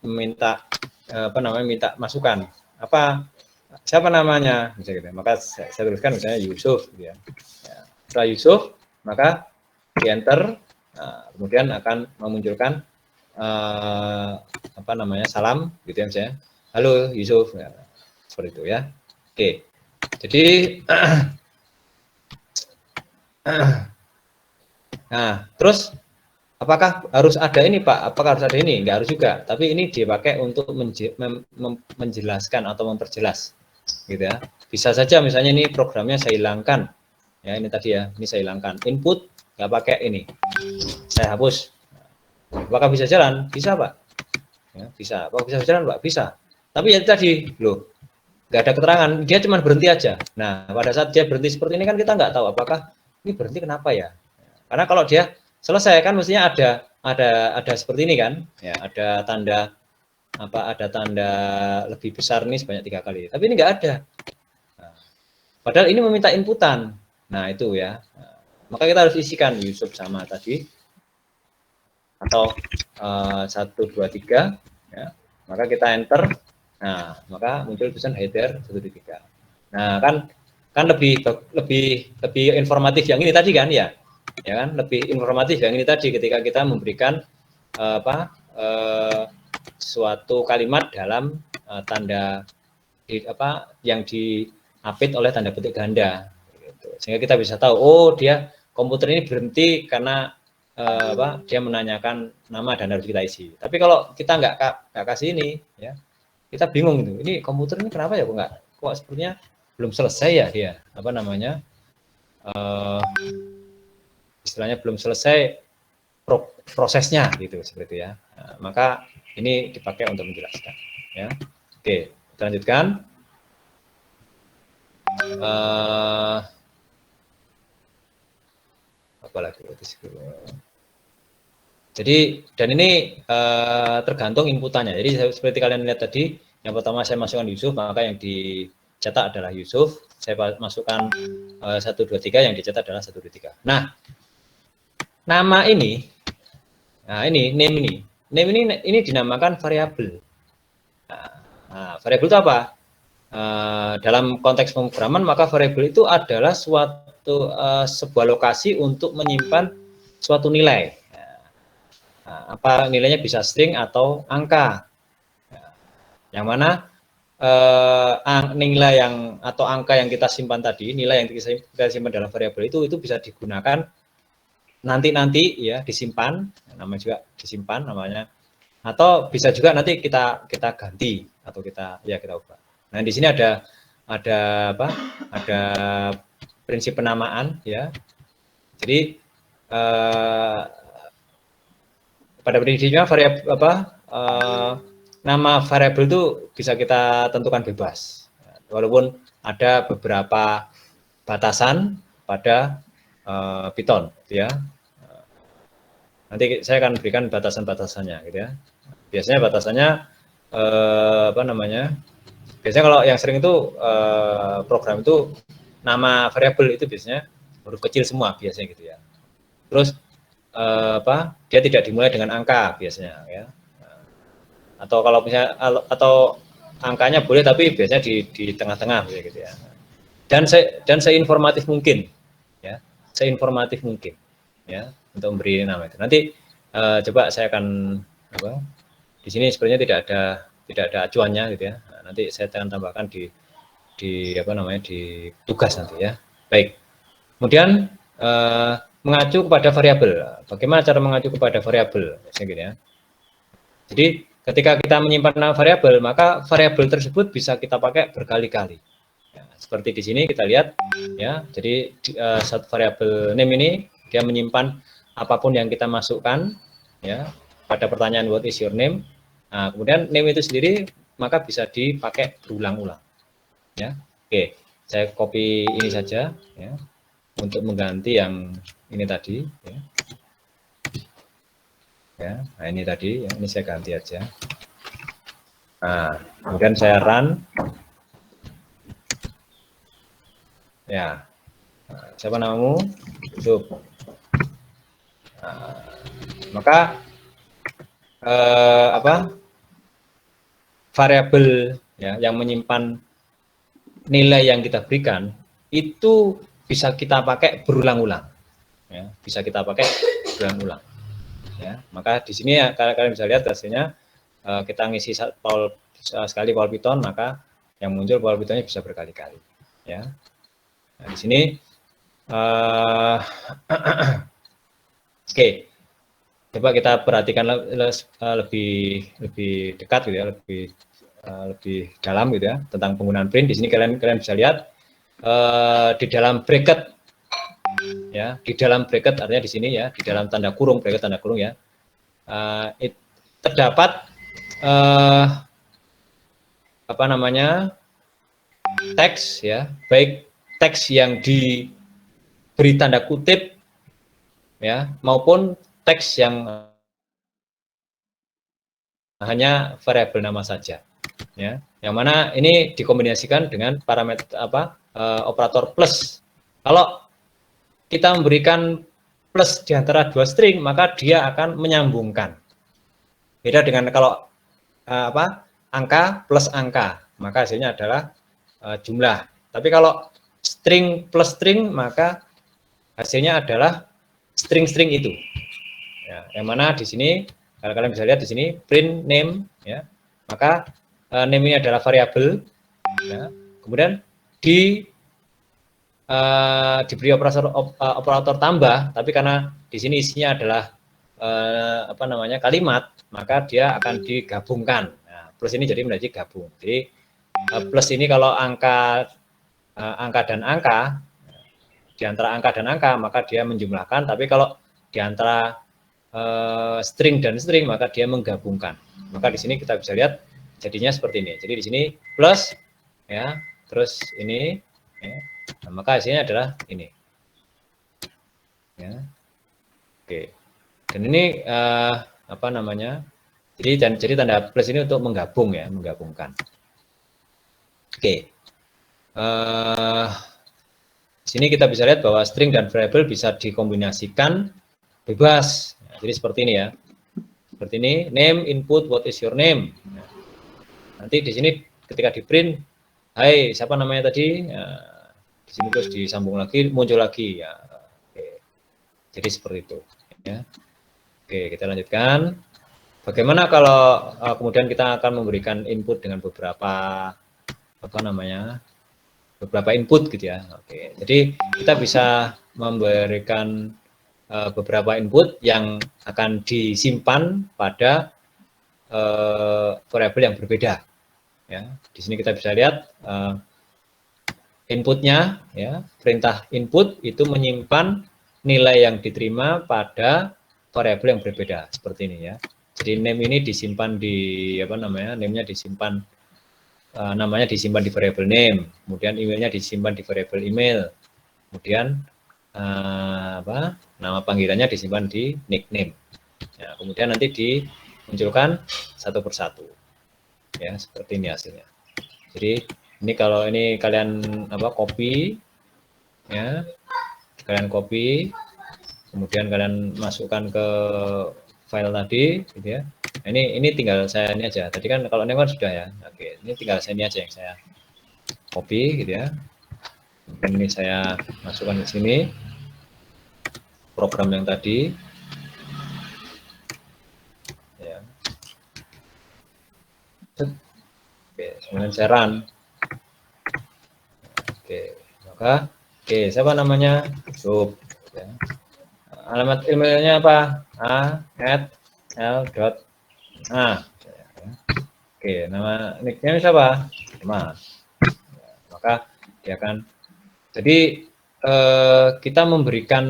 minta masukan. Siapa namanya? Misalnya gitu. Maka saya tuliskan misalnya Yusuf, gitu ya. Setelah Yusuf, maka di enter, kemudian akan memunculkan salam gitu ya misalnya, halo Yusuf, ya, seperti itu ya. Oke, jadi nah terus apakah harus ada ini Pak? Apakah harus ada ini? Enggak harus juga, tapi ini dipakai untuk menjelaskan atau memperjelas gitu ya. Bisa saja misalnya ini programnya saya hilangkan ya, ini tadi ya, ini saya hilangkan input, nggak pakai ini, saya hapus. Apakah bisa jalan? Bisa Pak ya, bisa. Apakah bisa jalan Pak? Bisa. Tapi ya tadi loh, nggak ada keterangan, dia cuma berhenti aja. Nah pada saat dia berhenti seperti ini kan kita nggak tahu apakah ini berhenti kenapa ya, karena kalau dia selesai kan mestinya ada seperti ini kan ya, ada tanda lebih besar nih sebanyak 3 kali, tapi ini nggak ada. Nah, padahal ini meminta inputan. Nah itu ya, maka kita harus isikan Yusuf sama tadi atau 1, 2, 3 ya. Maka kita enter. Nah, maka muncul tulisan header 1, 2, 3. Nah, kan lebih informatif yang ini tadi kan ya. Ya kan, lebih informatif yang ini tadi ketika kita memberikan suatu kalimat dalam tanda yang diapit oleh tanda petik ganda gitu. Sehingga kita bisa tahu, oh dia komputer ini berhenti karena dia menanyakan nama dan harus kita isi. Tapi kalau kita nggak kasih ini ya, kita bingung gitu, ini komputer ini kenapa ya kok sepertinya belum selesai ya dia istilahnya belum selesai prosesnya gitu, seperti itu ya. Nah, maka ini dipakai untuk menjelaskan ya. Oke, kita lanjutkan. Apalagi jadi, dan ini tergantung inputannya. Jadi seperti kalian lihat tadi, yang pertama saya masukkan Yusuf, maka yang dicetak adalah Yusuf. Saya masukkan 1, 2, 3, yang dicetak adalah 1, 2, 3. Nah, nama ini Nah, ini dinamakan variabel. Variabel itu apa? Dalam konteks pemrograman, maka variabel itu adalah sebuah lokasi untuk menyimpan suatu nilai. Apa nilainya, bisa string atau angka. Yang mana nilai atau angka yang kita simpan tadi, nilai yang kita simpan dalam variabel itu bisa digunakan nanti ya, disimpan, namanya juga disimpan namanya, atau bisa juga nanti kita ganti atau kita ubah. Nah, di sini ada apa? Ada prinsip penamaan ya. Jadi pada prinsipnya variabel nama variabel itu bisa kita tentukan bebas, walaupun ada beberapa batasan pada Python, gitu ya. Nanti saya akan berikan batasan-batasannya, gitu ya. Biasanya batasannya biasanya kalau yang sering itu program itu nama variabel itu biasanya huruf kecil semua biasanya, gitu ya. Terus dia tidak dimulai dengan angka biasanya, ya. Atau kalau misalnya angkanya boleh, tapi biasanya di tengah-tengah, gitu ya. Dan seinformatif mungkin, ya, seinformatif mungkin, ya, untuk memberi nama itu. Nanti coba saya akan di sini sebenarnya tidak ada acuannya, gitu ya. Nah, nanti saya akan tambahkan di tugas nanti, ya. Baik. Kemudian mengacu kepada variabel. Bagaimana cara mengacu kepada variabel? Gitu ya. Jadi ketika kita menyimpan variabel, maka variabel tersebut bisa kita pakai berkali-kali. Ya, seperti di sini kita lihat, ya. Jadi satu variabel name ini dia menyimpan apapun yang kita masukkan, ya, pada pertanyaan what is your name. Nah, kemudian name itu sendiri maka bisa dipakai berulang-ulang. Ya, oke, saya copy ini saja, ya, untuk mengganti yang ini tadi. Ya. Ya, nah ini tadi, ya, ini saya ganti aja. Nah, kemudian saya run. Ya, siapa namamu? Yusuf. Nah, maka variabel, ya, yang menyimpan nilai yang kita berikan itu bisa kita pakai berulang-ulang, ya, bisa kita pakai berulang-ulang, ya. Maka di sini ya, kalian bisa lihat hasilnya, kita ngisi sekali Power Python, maka yang muncul Power Pythonnya bisa berkali-kali, ya. Nah, di sini oke, coba kita perhatikan lebih dekat, gitu ya, lebih dalam, gitu ya, tentang penggunaan print. Di sini kalian bisa lihat di dalam bracket, ya, di dalam bracket artinya di sini, ya, di dalam tanda kurung, bracket tanda kurung, ya, terdapat teks, ya, baik teks yang diberi tanda kutip, ya, maupun teks yang hanya variabel nama saja, ya, yang mana ini dikombinasikan dengan parameter operator plus. Kalau kita memberikan plus di antara dua string, maka dia akan menyambungkan. Beda dengan kalau angka plus angka, maka hasilnya adalah jumlah. Tapi kalau string plus string, maka hasilnya adalah string-string itu. Ya, yang mana di sini, kalau kalian bisa lihat di sini print name, ya, maka name ini adalah variabel, ya. Kemudian diberi operator tambah, tapi karena di sini isinya adalah kalimat, maka dia akan digabungkan. Nah, plus ini jadi menjadi gabung. Jadi plus ini kalau angka dan angka, di antara angka dan angka, maka dia menjumlahkan, tapi kalau di antara string dan string, maka dia menggabungkan. Maka di sini kita bisa lihat jadinya seperti ini. Jadi di sini plus, ya, terus ini, ya, nah, maka hasilnya adalah ini, ya. Oke, dan ini jadi tanda plus ini untuk menggabung, ya, menggabungkan. Oke, di sini kita bisa lihat bahwa string dan variabel bisa dikombinasikan bebas. Nah, jadi seperti ini, ya. seperti ini, name input what is your name. Nanti di sini ketika di print, hai siapa namanya tadi, di sini terus disambung lagi, muncul lagi ya. Oke. Jadi seperti itu ya. Oke, kita lanjutkan. Bagaimana kalau kemudian kita akan memberikan input dengan beberapa beberapa input gitu ya. Oke, jadi kita bisa memberikan beberapa input yang akan disimpan pada variabel yang berbeda. Ya, di sini kita bisa lihat inputnya, ya, perintah input itu menyimpan nilai yang diterima pada variabel yang berbeda seperti ini ya. Jadi name ini disimpan di name-nya disimpan namanya disimpan di variabel name, kemudian emailnya disimpan di variabel email, kemudian nama panggilannya disimpan di nickname. Ya, kemudian nanti dimunculkan satu persatu. Ya, seperti ini hasilnya. Jadi ini kalau ini kalian copy, ya, kalian copy, kemudian kalian masukkan ke file tadi, gitu ya. Ini tinggal saya ini aja. Tadi kan kalau ini kan sudah ya. Oke, ini tinggal saya ini aja yang saya copy, gitu ya. Dan ini saya masukkan ke sini program yang tadi. Ya. Oke, kemudian saya run. Oke, maka siapa namanya? Sub. Ya. Alamat emailnya apa? a@l.a. Oke, nama nicknya siapa? Mas. Ya, maka dia akan. Jadi kita memberikan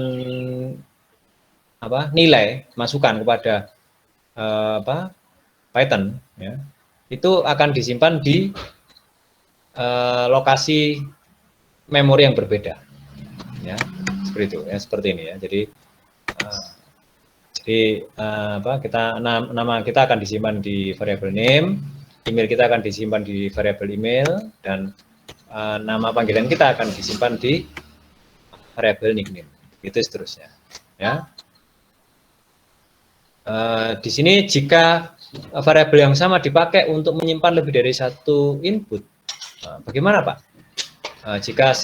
nilai masukan kepada Python, ya, itu akan disimpan di lokasi memori yang berbeda, ya, seperti itu, ya, seperti ini ya. Jadi nama kita akan disimpan di variabel name, email kita akan disimpan di variabel email, dan nama panggilan kita akan disimpan di variabel nickname, itu seterusnya. Ya. Di sini jika variabel yang sama dipakai untuk menyimpan lebih dari satu input, bagaimana Pak? Jika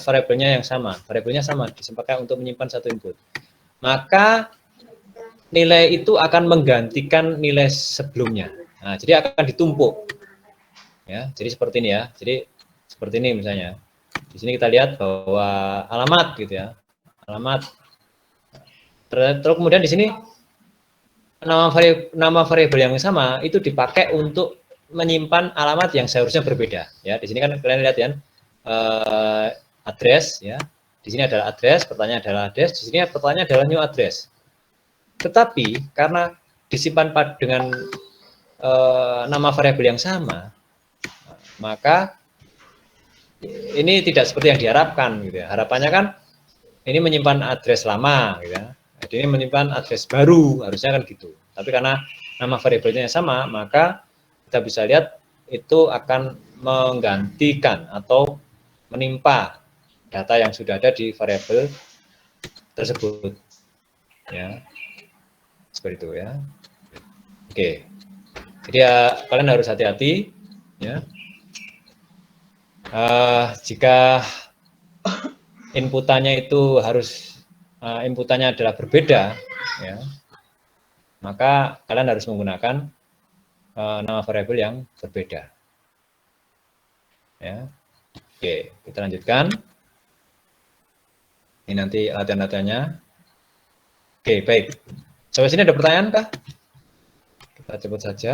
variabelnya sama, dipakai untuk menyimpan satu input, maka nilai itu akan menggantikan nilai sebelumnya. Nah, jadi akan ditumpuk. Ya, jadi seperti ini ya. Jadi seperti ini misalnya. Di sini kita lihat bahwa alamat gitu ya. Alamat. Terus kemudian di sini nama variabel yang sama itu dipakai untuk menyimpan alamat yang seharusnya berbeda. Ya, di sini kan kalian lihat ya. Address ya. Di sini adalah address, pertanyaan adalah address, di sini pertanyaan adalah new address. Tetapi karena disimpan dengan nama variabel yang sama, maka ini tidak seperti yang diharapkan gitu ya. Harapannya kan ini menyimpan address lama gitu ya. Jadi ini menyimpan address baru, harusnya kan gitu. Tapi karena nama variabelnya sama, maka kita bisa lihat itu akan menggantikan atau menimpa data yang sudah ada di variabel tersebut. Ya. Seperti itu ya. Oke. Jadi ya kalian harus hati-hati ya. Jika inputannya itu inputannya adalah berbeda ya, maka kalian harus menggunakan nama variabel yang berbeda. Ya. Oke, kita lanjutkan. Ini nanti latihan-latihannya. Oke, baik. Sampai sini ada pertanyaan kah? Kita cepet saja.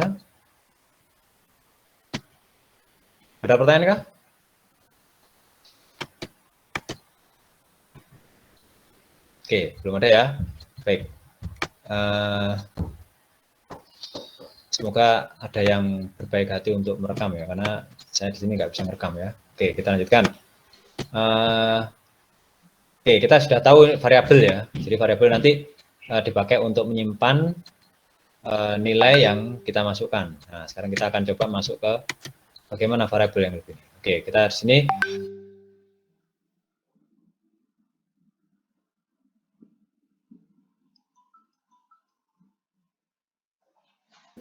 Ada pertanyaan kah? Oke, belum ada ya. Baik. Semoga ada yang berbaik hati untuk merekam ya, karena saya di sini nggak bisa merekam ya. Oke, kita lanjutkan. Oke, kita sudah tahu variabel ya. Jadi variabel nanti dipakai untuk menyimpan nilai yang kita masukkan. Nah, sekarang kita akan coba masuk ke bagaimana variabel yang lebih. Oke, kita di sini.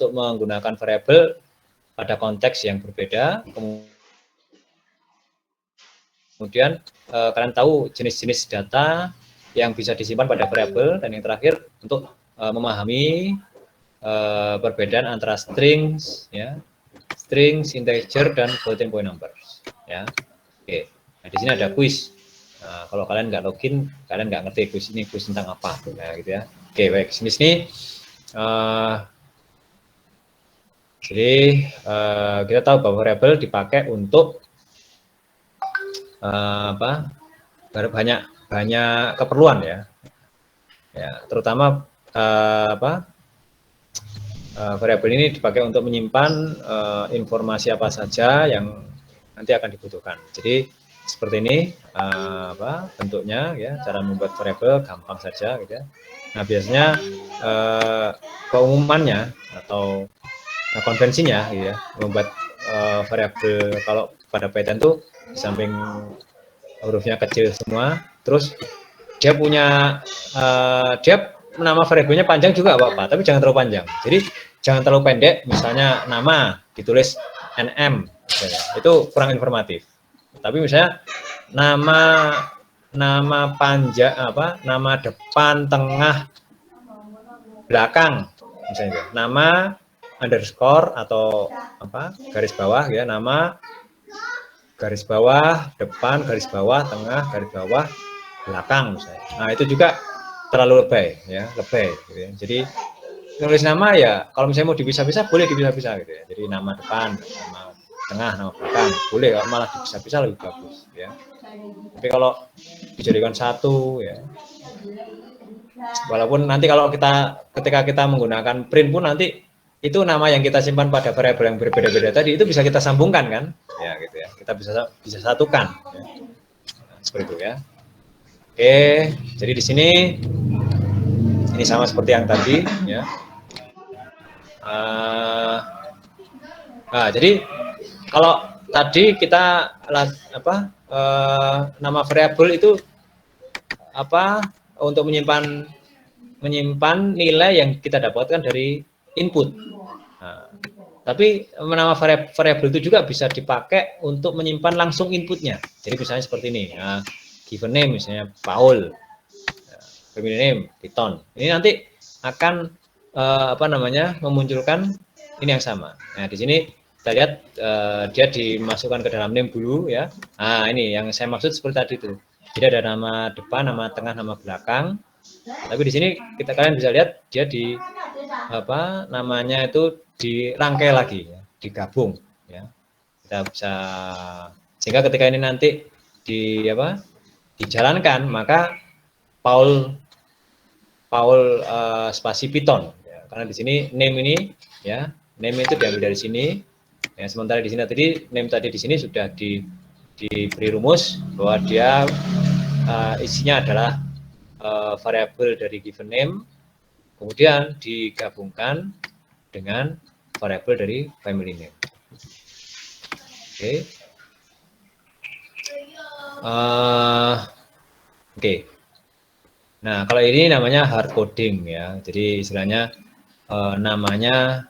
untuk menggunakan variabel pada konteks yang berbeda. Kemudian kalian tahu jenis-jenis data yang bisa disimpan pada variabel, dan yang terakhir untuk memahami perbedaan antara strings, ya, strings, integer, dan floating point numbers. Ya, oke. Nah, di sini ada quiz. Nah, kalau kalian nggak login, kalian nggak ngerti quiz ini quiz tentang apa, nah, gitu ya. Oke, baik. Sini. Jadi kita tahu bahwa variabel dipakai untuk banyak keperluan, ya. Ya, terutama variabel ini dipakai untuk menyimpan informasi apa saja yang nanti akan dibutuhkan. Jadi seperti ini bentuknya, ya. Cara membuat variabel gampang saja, gitu ya. Nah, biasanya keumumannya atau konvensinya, gitu ya, membuat variabel kalau pada Python tuh di samping hurufnya kecil semua, terus dia punya dia nama variabelnya panjang juga apa-apa, tapi jangan terlalu panjang. Jadi jangan terlalu pendek, misalnya nama ditulis nm, misalnya, itu kurang informatif. Tapi misalnya nama panjang, nama depan, tengah, belakang, misalnya nama underscore atau garis bawah, ya, nama garis bawah, depan, garis bawah, tengah, garis bawah, belakang, misalnya. Nah, itu juga terlalu lebay, ya, lebay, gitu ya. Jadi nulis nama, ya, kalau misalnya mau dipisah-pisah boleh dipisah-pisah, gitu ya. Jadi nama depan, nama tengah, nama belakang boleh, malah dipisah-pisah lebih bagus, ya. Tapi kalau dijadikan satu, ya, walaupun nanti kalau ketika kita menggunakan print pun nanti itu nama yang kita simpan pada variabel yang berbeda-beda tadi itu bisa kita sambungkan, kan, ya, gitu ya. Kita bisa satukan, ya. Nah, seperti itu, ya. Oke, jadi di sini ini sama seperti yang tadi, ya. Nah, jadi kalau tadi kita nama variabel itu untuk menyimpan nilai yang kita dapatkan dari input. Nah, tapi nama variabel itu juga bisa dipakai untuk menyimpan langsung inputnya. Jadi misalnya seperti ini, nah, given name misalnya Paul, family name Python. Ini nanti akan memunculkan ini yang sama. Nah, di sini kita lihat dia dimasukkan ke dalam name dulu, ya. Nah, ini yang saya maksud seperti tadi itu. Jadi ada nama depan, nama tengah, nama belakang. Tapi di sini kalian bisa lihat dia namanya itu dirangkai lagi, ya, digabung, ya. Kita bisa, sehingga ketika ini nanti dijalankan, maka Paul spasi Python, ya, karena di sini name ini, ya, name itu diambil dari sini, ya. Sementara di sini tadi name tadi di sini sudah diberi rumus bahwa dia isinya adalah variabel dari given name, kemudian digabungkan dengan variabel dari family name. Oke. Oke. Nah, kalau ini namanya hard coding, ya. Jadi istilahnya namanya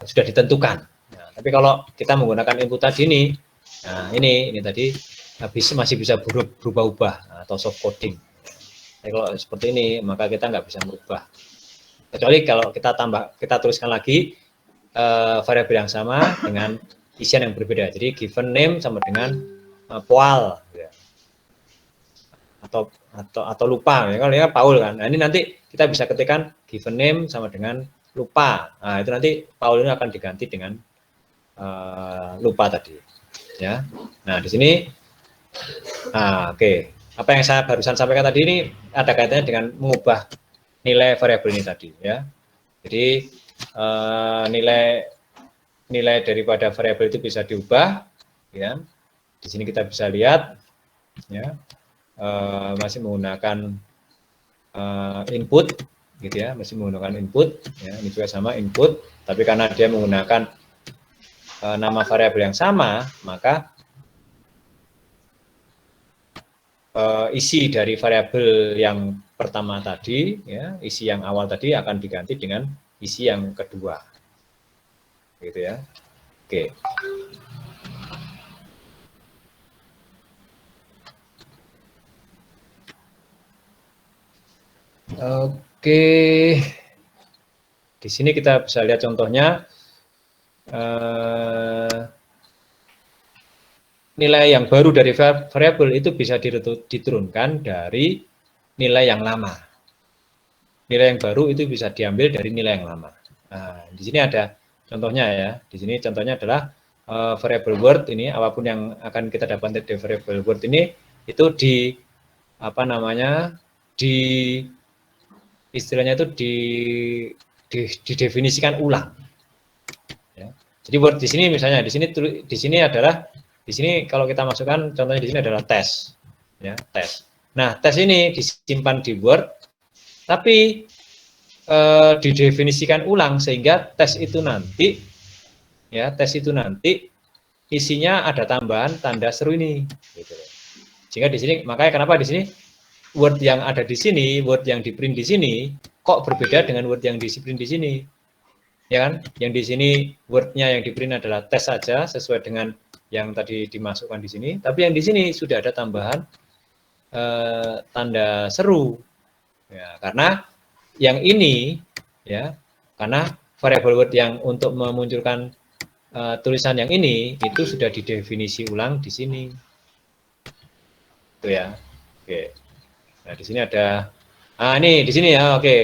sudah ditentukan. Nah, tapi kalau kita menggunakan input tadi ini, nah ini tadi masih bisa berubah-ubah atau soft coding. Jadi kalau seperti ini maka kita nggak bisa merubah. Kecuali kalau kita tuliskan lagi variabel yang sama dengan isian yang berbeda. Jadi given name sama dengan Paul, ya. Atau lupa, ya, kalau ya Paul, kan. Nah, ini nanti kita bisa ketikkan given name sama dengan lupa. Nah, itu nanti Paul ini akan diganti dengan lupa tadi, ya. Nah, di sini oke. Apa yang saya barusan sampaikan tadi ini ada kaitannya dengan mengubah nilai variabel ini tadi, ya. Jadi nilai daripada variabel itu bisa diubah, ya. Di sini kita bisa lihat, ya, masih menggunakan input, gitu ya, masih menggunakan input, ya. Ini juga sama input, tapi karena dia menggunakan nama variabel yang sama, maka isi dari variabel yang pertama tadi, ya, isi yang awal tadi akan diganti dengan isi yang kedua, gitu ya. Oke. Oke, di sini kita bisa lihat contohnya nilai yang baru dari variabel itu bisa diturunkan dari nilai yang lama. Nilai yang baru itu bisa diambil dari nilai yang lama. Nah, di sini ada contohnya ya. Di sini contohnya adalah variable word ini, apapun yang akan kita dapatkan dari variable word ini itu di apa namanya, di istilahnya itu didefinisikan ulang. Ya. Jadi word di sini misalnya di sini adalah di sini kalau kita masukkan contohnya di sini adalah tes, ya tes. Nah tes ini disimpan di Word, tapi didefinisikan ulang sehingga tes itu nanti, ya tes itu nanti isinya ada tambahan tanda seru ini. Gitu. Sehingga di sini makanya kenapa di sini Word yang ada di sini, Word yang di print di sini kok berbeda dengan Word yang di print di sini. Ya kan? Yang di sini Word-nya yang di print adalah tes saja sesuai dengan yang tadi dimasukkan di sini, tapi yang di sini sudah ada tambahan tanda seru, ya, karena yang ini, ya, karena variable word yang untuk memunculkan tulisan yang ini itu sudah didefinisi ulang di sini, itu ya, oke. Nah di sini ada, ini di sini ya, oke,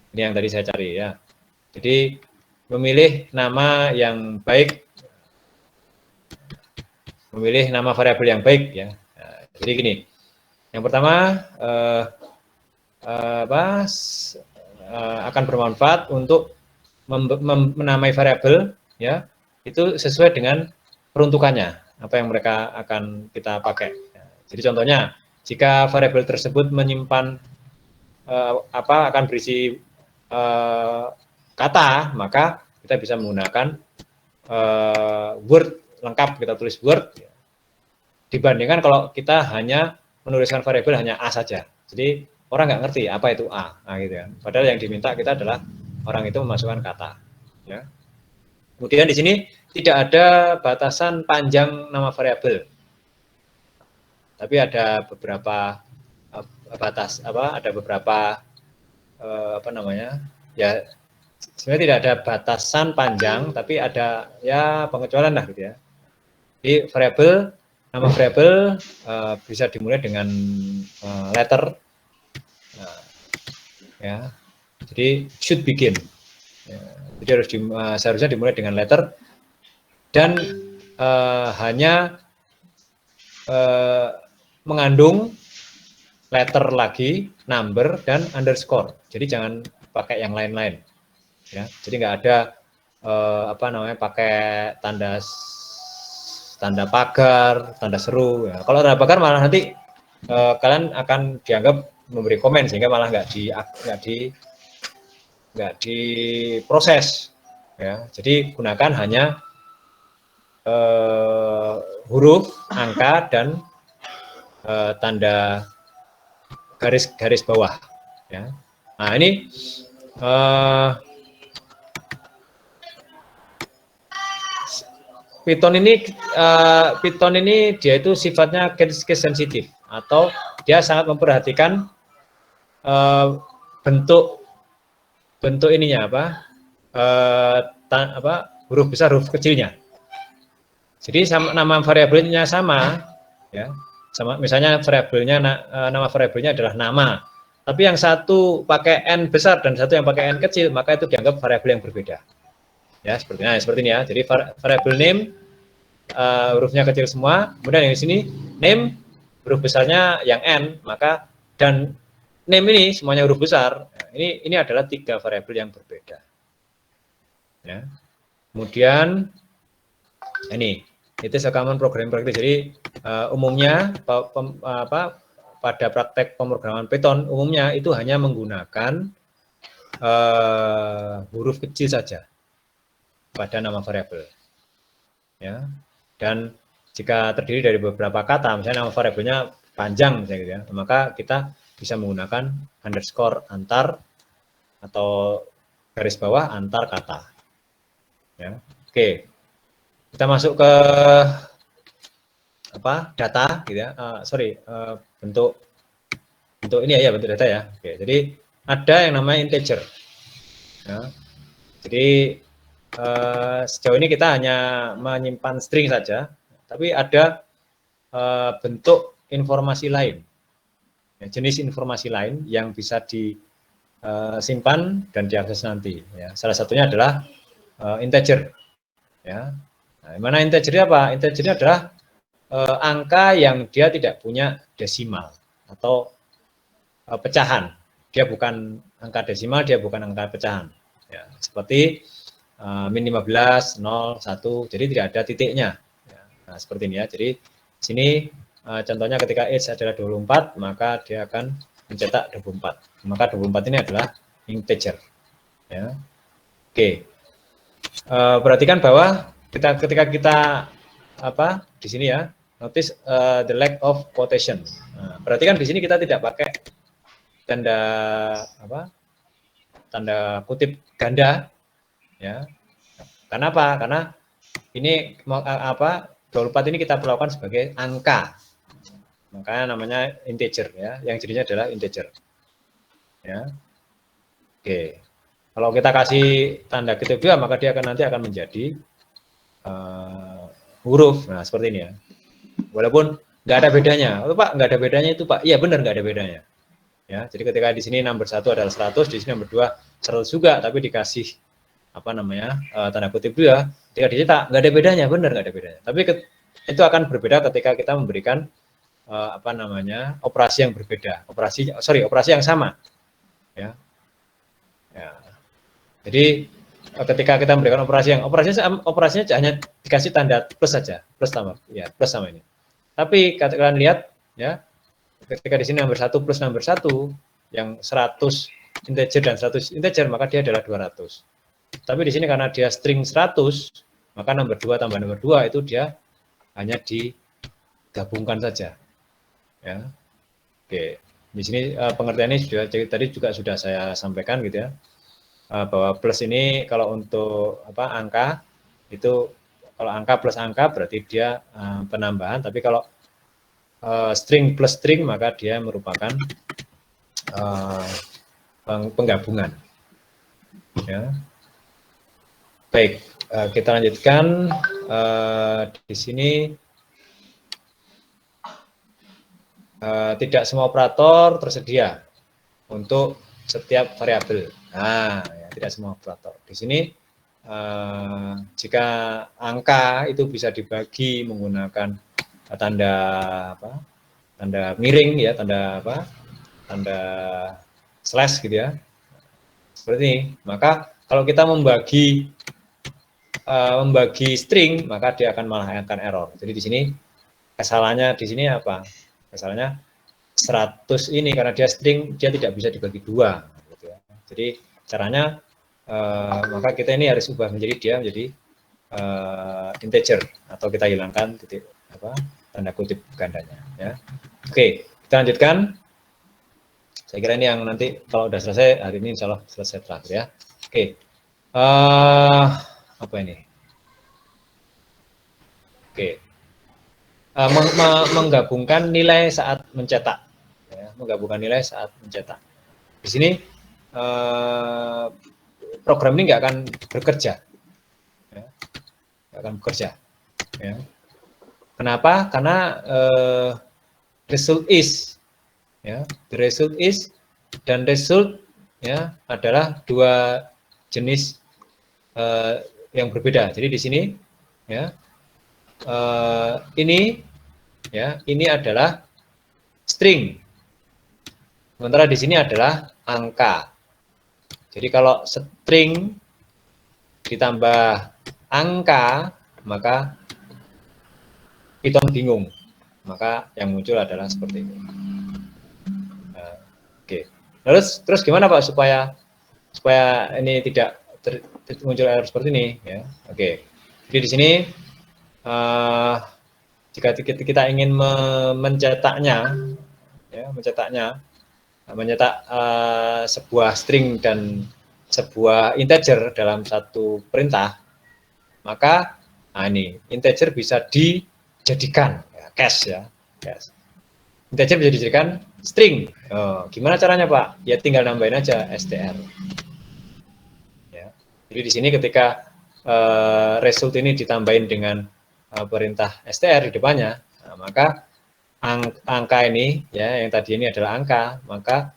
ini yang tadi saya cari ya. Jadi memilih nama yang baik. Memilih nama variabel yang baik ya. Nah, jadi gini, yang pertama akan bermanfaat untuk menamai variabel ya itu sesuai dengan peruntukannya apa yang mereka akan kita pakai. Jadi contohnya jika variabel tersebut menyimpan akan berisi kata, maka kita bisa menggunakan Word lengkap, kita tulis Word, dibandingkan kalau kita hanya menuliskan variabel hanya A saja. Jadi orang nggak ngerti apa itu A, nah, gitu ya. Padahal yang diminta kita adalah orang itu memasukkan kata. Ya. Kemudian di sini tidak ada batasan panjang nama variabel, tapi ada beberapa batas ada beberapa ya sebenarnya tidak ada batasan panjang, tapi ada ya pengecualian lah gitu ya. Jadi nama variabel bisa dimulai dengan letter, ya. Jadi should begin. Ya, jadi seharusnya dimulai dengan letter dan hanya mengandung letter lagi, number dan underscore. Jadi jangan pakai yang lain-lain. Ya, jadi nggak ada pakai tanda pagar, tanda seru. Ya. Kalau tanda pagar malah nanti kalian akan dianggap memberi komen sehingga malah nggak diproses. Ya. Jadi gunakan hanya huruf, angka dan tanda garis bawah. Ya. Nah ini Python ini dia itu sifatnya case sensitif atau dia sangat memperhatikan bentuk ininya huruf besar huruf kecilnya. Jadi nama variabelnya sama ya. Sama misalnya nama variabelnya adalah nama. Tapi yang satu pakai n besar dan satu yang pakai n kecil, maka itu dianggap variabel yang berbeda. Ya, seperti ini ya. Jadi variabel name hurufnya kecil semua, kemudian yang di sini name huruf besarnya yang n, maka dan name ini semuanya huruf besar. Nah, ini adalah 3 variabel yang berbeda. Ya. Kemudian ini itu common programming practice. Jadi umumnya pada praktek pemrograman Python umumnya itu hanya menggunakan huruf kecil saja pada nama variabel. Ya. Dan jika terdiri dari beberapa kata, misalnya nama variabelnya panjang, misalnya gitu ya, maka kita bisa menggunakan underscore antar atau garis bawah antar kata. Ya, oke. Kita masuk ke data, gitu ya. Bentuk ini ya, bentuk data ya. Oke, jadi ada yang namanya integer. Ya. Jadi sejauh ini kita hanya menyimpan string saja, tapi ada bentuk informasi lain, ya, jenis informasi lain yang bisa disimpan dan diakses nanti. Ya. Salah satunya adalah integer. Ya. Nah, mana integernya apa? Integernya adalah angka yang dia tidak punya desimal atau pecahan. Dia bukan angka desimal, dia bukan angka pecahan. Ya, seperti min 15, 0, 1, jadi tidak ada titiknya. Ya, nah, seperti ini ya. Jadi sini contohnya ketika age adalah 24, maka dia akan mencetak 24. Maka 24 ini adalah integer. Ya. Oke. Perhatikan bahwa ketika kita di sini ya, notice the lack of quotation. Nah, perhatikan di sini kita tidak pakai tanda kutip ganda, ya. Karena apa? Karena ini 24 ini kita perlakukan sebagai angka, makanya namanya integer ya, yang jadinya adalah integer. Ya, oke. Kalau kita kasih tanda kutip 2, maka dia nanti akan menjadi huruf. Nah, seperti ini ya. Walaupun nggak ada bedanya. Oh, Pak, nggak ada bedanya itu, Pak. Iya, benar nggak ada bedanya. Ya, jadi ketika di sini number 1 adalah 100, di sini number 2 100 juga, tapi dikasih tanda kutip 2, ketika dicetak nggak ada bedanya, benar nggak ada bedanya. Tapi itu akan berbeda ketika kita memberikan operasi yang berbeda, operasi yang sama. Ya. Ya. Jadi ketika kita memberikan operasinya hanya dikasih tanda plus saja, plus sama ini. Tapi kalian lihat ya, ketika di sini nomor 1 plus nomor 1 yang 100 integer dan 100 integer, maka dia adalah 200. Tapi di sini karena dia string 100, maka nomor 2 tambah nomor 2 itu dia hanya digabungkan saja. Ya. Oke, di sini pengertiannya tadi juga sudah saya sampaikan gitu ya. Bahwa plus ini kalau untuk angka itu, kalau angka plus angka berarti dia penambahan, tapi kalau string plus string maka dia merupakan penggabungan. Ya. Baik, kita lanjutkan di sini. Tidak semua operator tersedia untuk setiap variabel. Nah, ya, tidak semua operator. Di sini jika angka itu bisa dibagi menggunakan tanda miring ya, tanda slash gitu ya. Seperti ini. Maka kalau kita membagi string, maka dia akan malah akan error. Jadi di sini kesalahannya di sini apa? Kesalahannya 100 ini karena dia string, dia tidak bisa dibagi 2 gitu ya. Jadi caranya maka kita ini harus ubah menjadi integer, atau kita hilangkan tanda kutip gandanya ya. Oke, kita lanjutkan. Saya kira ini yang nanti kalau udah selesai hari ini insya Allah selesai terakhir ya. Oke. Apa ini? Oke. Menggabungkan nilai saat mencetak, ya, menggabungkan nilai saat mencetak. Di sini program ini nggak akan bekerja, ya, nggak akan bekerja. Ya. Kenapa? Karena result is, ya, the result is dan result ya adalah dua jenis yang berbeda. Jadi di sini ya ini adalah string, sementara di sini adalah angka. Jadi kalau string ditambah angka, maka Python bingung, maka yang muncul adalah seperti ini. Oke. Terus gimana Pak supaya ini tidak muncul error seperti ini? Ya, oke. Jadi di sini jika kita ingin mencetak sebuah string dan sebuah integer dalam satu perintah, maka ini integer bisa dijadikan cache ya, cache. Integer bisa dijadikan string. Gimana caranya Pak? Ya tinggal nambahin aja str. Ya. Jadi di sini ketika result ini ditambahin dengan perintah str di depannya, maka angka ini ya yang tadi ini adalah angka, maka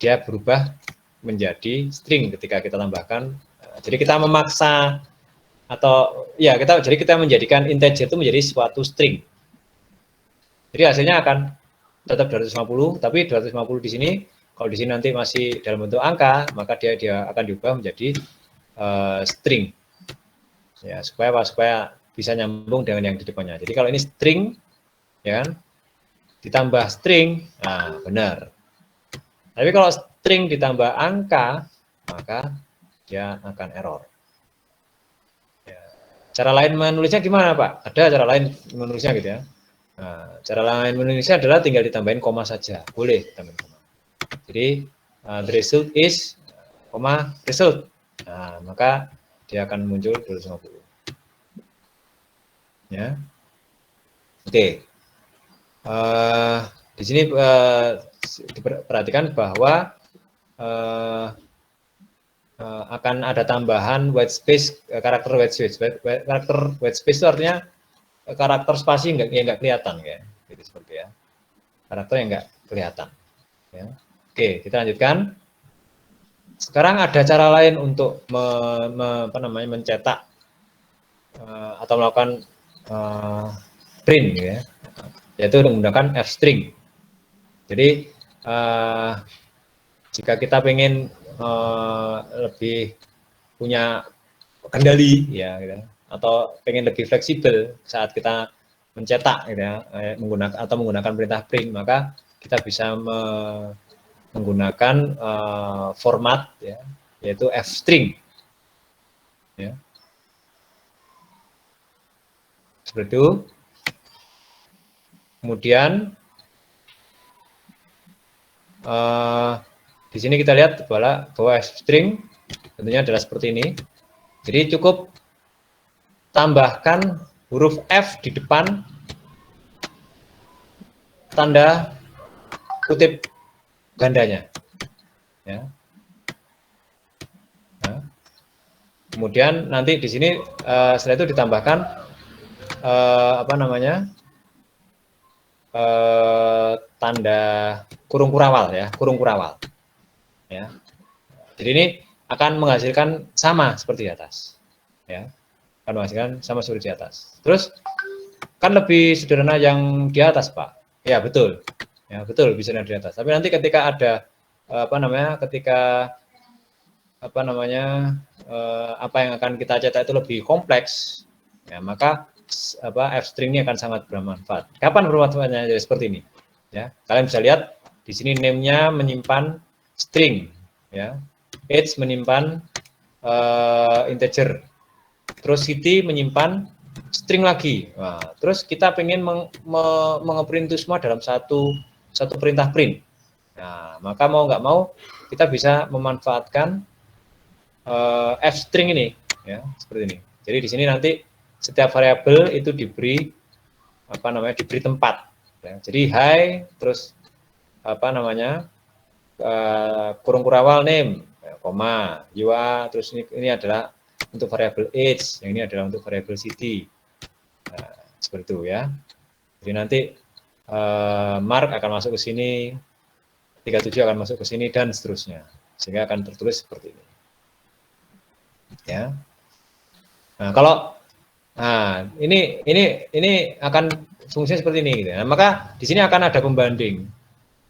dia berubah menjadi string ketika kita tambahkan. Jadi kita memaksa atau ya jadi kita menjadikan integer itu menjadi suatu string. Jadi hasilnya akan tetap 250, tapi 250 di sini kalau di sini nanti masih dalam bentuk angka, maka dia akan diubah menjadi string. Ya, supaya bisa nyambung dengan yang di depannya. Jadi kalau ini string ya kan, ditambah string, nah benar. Tapi kalau string ditambah angka, maka dia akan error. Ya. Cara lain menulisnya gimana Pak? Ada cara lain menulisnya gitu ya. Nah, cara lain menulisnya adalah tinggal ditambahin koma saja, boleh tambahin koma. Jadi the result is koma result. Nah, maka dia akan muncul 250. Ya, oke. Di sini diperhatikan bahwa akan ada tambahan white space, karakter white space. Karakter white space itu artinya karakter spasi yang nggak kelihatan ya, jadi seperti ya, karakter yang nggak kelihatan. Ya. Oke, kita lanjutkan. Sekarang ada cara lain untuk mencetak atau melakukan print ya, yaitu menggunakan f-string. Jadi jika kita ingin lebih punya kendali ya, gitu, atau pengen lebih fleksibel saat kita mencetak gitu ya, menggunakan perintah print, maka kita bisa menggunakan format ya, yaitu f-string ya. Seperti itu. Kemudian di sini kita lihat bahwa f-string tentunya adalah seperti ini. Jadi cukup tambahkan huruf F di depan tanda kutip gandanya. Ya. Nah. Kemudian nanti di sini setelah itu ditambahkan tanda kurung kurawal ya, kurung kurawal. Ya. Jadi ini akan menghasilkan sama seperti di atas. Ya. Akan menghasilkan sama seperti di atas. Terus kan lebih sederhana yang di atas Pak. Ya betul, ya betul bisa di atas. Tapi nanti ketika ada apa yang akan kita cetak itu lebih kompleks, ya maka f-string ini akan sangat bermanfaat. Kapan bermanfaatnya? Jadi seperti ini. Ya, kalian bisa lihat di sini name-nya menyimpan string, ya, age menyimpan integer, terus city menyimpan string lagi. Nah, terus kita pengen mengeprint itu semua dalam satu perintah print. Nah, maka mau nggak mau kita bisa memanfaatkan f-string ini, ya seperti ini. Jadi di sini nanti setiap variabel itu diberi diberi tempat. Ya. Jadi hi, terus kurung kurawal name, koma, UA, terus ini adalah untuk variabel age, yang ini adalah untuk variabel city. Nah, seperti itu ya. Jadi nanti mark akan masuk ke sini, 37 akan masuk ke sini dan seterusnya, sehingga akan tertulis seperti ini. Ya. Nah, kalau ini akan fungsinya seperti ini gitu. Nah, maka di sini akan ada pembanding.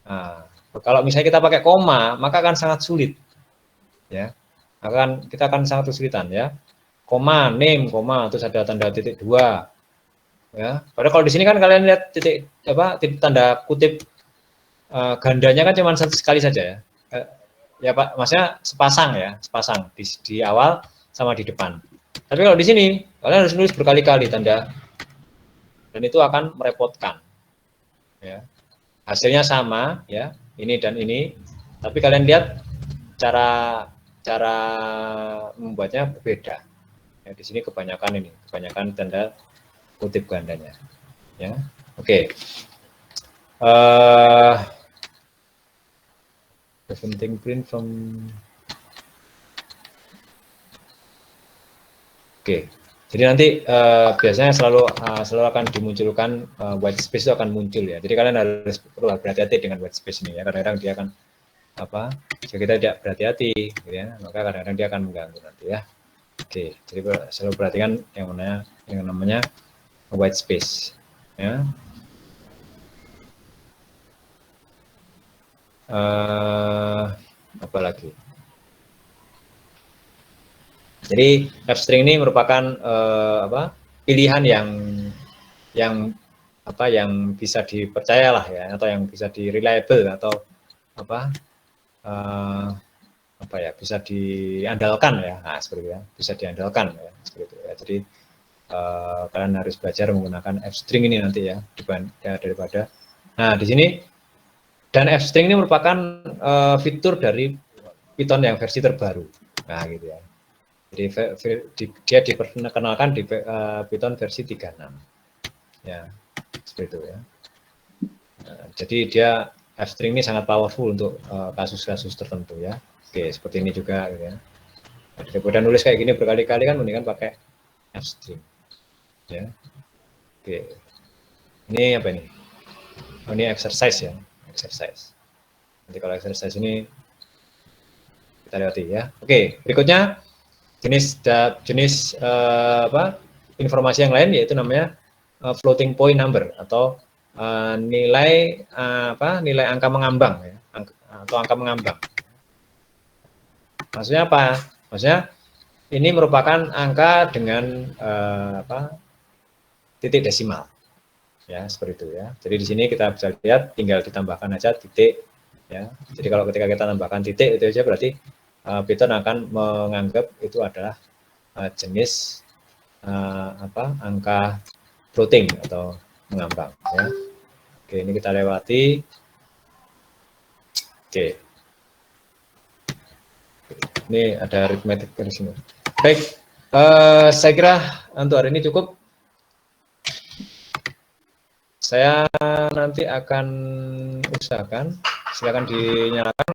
Nah, kalau misalnya kita pakai koma, maka akan sangat sulit. Ya. Kita akan sangat kesulitan ya. Koma, name, koma, terus ada tanda titik 2. Ya. Padahal kalau di sini kan kalian lihat titik tanda kutip gandanya kan cuma satu sekali saja ya. Ya Pak, maksudnya sepasang ya, sepasang di awal sama di depan. Tapi kalau di sini kalian harus nulis berkali-kali tanda, dan itu akan merepotkan. Ya. Hasilnya sama ya, ini dan ini, tapi kalian lihat cara cara membuatnya berbeda. Ya, di sini kebanyakan tanda kutip gandanya. Ya, oke. Preventing print from. Oke. Jadi nanti biasanya selalu akan dimunculkan white space itu akan muncul ya. Jadi kalian harus perlu berhati-hati dengan white space ini ya. Kadang-kadang dia akan jika kita tidak berhati-hati, gitu ya, maka kadang-kadang dia akan mengganggu nanti ya. Oke, jadi selalu perhatikan yang namanya white space ya. Apa lagi? Jadi F-string ini merupakan pilihan yang bisa dipercaya lah ya, atau yang bisa di reliable atau bisa diandalkan ya, nah, seperti itu ya, bisa diandalkan ya, seperti itu ya. Jadi kalian harus belajar menggunakan F-string ini nanti ya, daripada. Nah di sini dan F-string ini merupakan fitur dari Python yang versi terbaru, nah gitu ya. Jadi dia diperkenalkan di Python versi 36 ya, seperti itu ya. Nah, jadi dia F-string ini sangat powerful untuk kasus-kasus tertentu ya. Oke, seperti ini juga gitu ya. Daripada nulis kayak gini berkali-kali kan mendingan pakai F-string ya. Oke, ini apa ini? Oh, ini exercise ya, exercise. Nanti kalau exercise ini kita lewati ya. Oke, berikutnya jenis informasi yang lain yaitu namanya floating point number atau nilai angka mengambang ya, atau angka mengambang. Maksudnya apa? Maksudnya ini merupakan angka dengan titik desimal ya, seperti itu ya. Jadi di sini kita bisa lihat tinggal ditambahkan aja titik ya. Jadi kalau ketika kita tambahkan titik itu aja berarti Python akan menganggap itu adalah jenis angka floating atau mengambang ya. Oke, ini kita lewati. Oke. Ini ada arithmetic di sini. Baik, saya kira untuk hari ini cukup. Saya nanti akan usahakan, silakan dinyalakan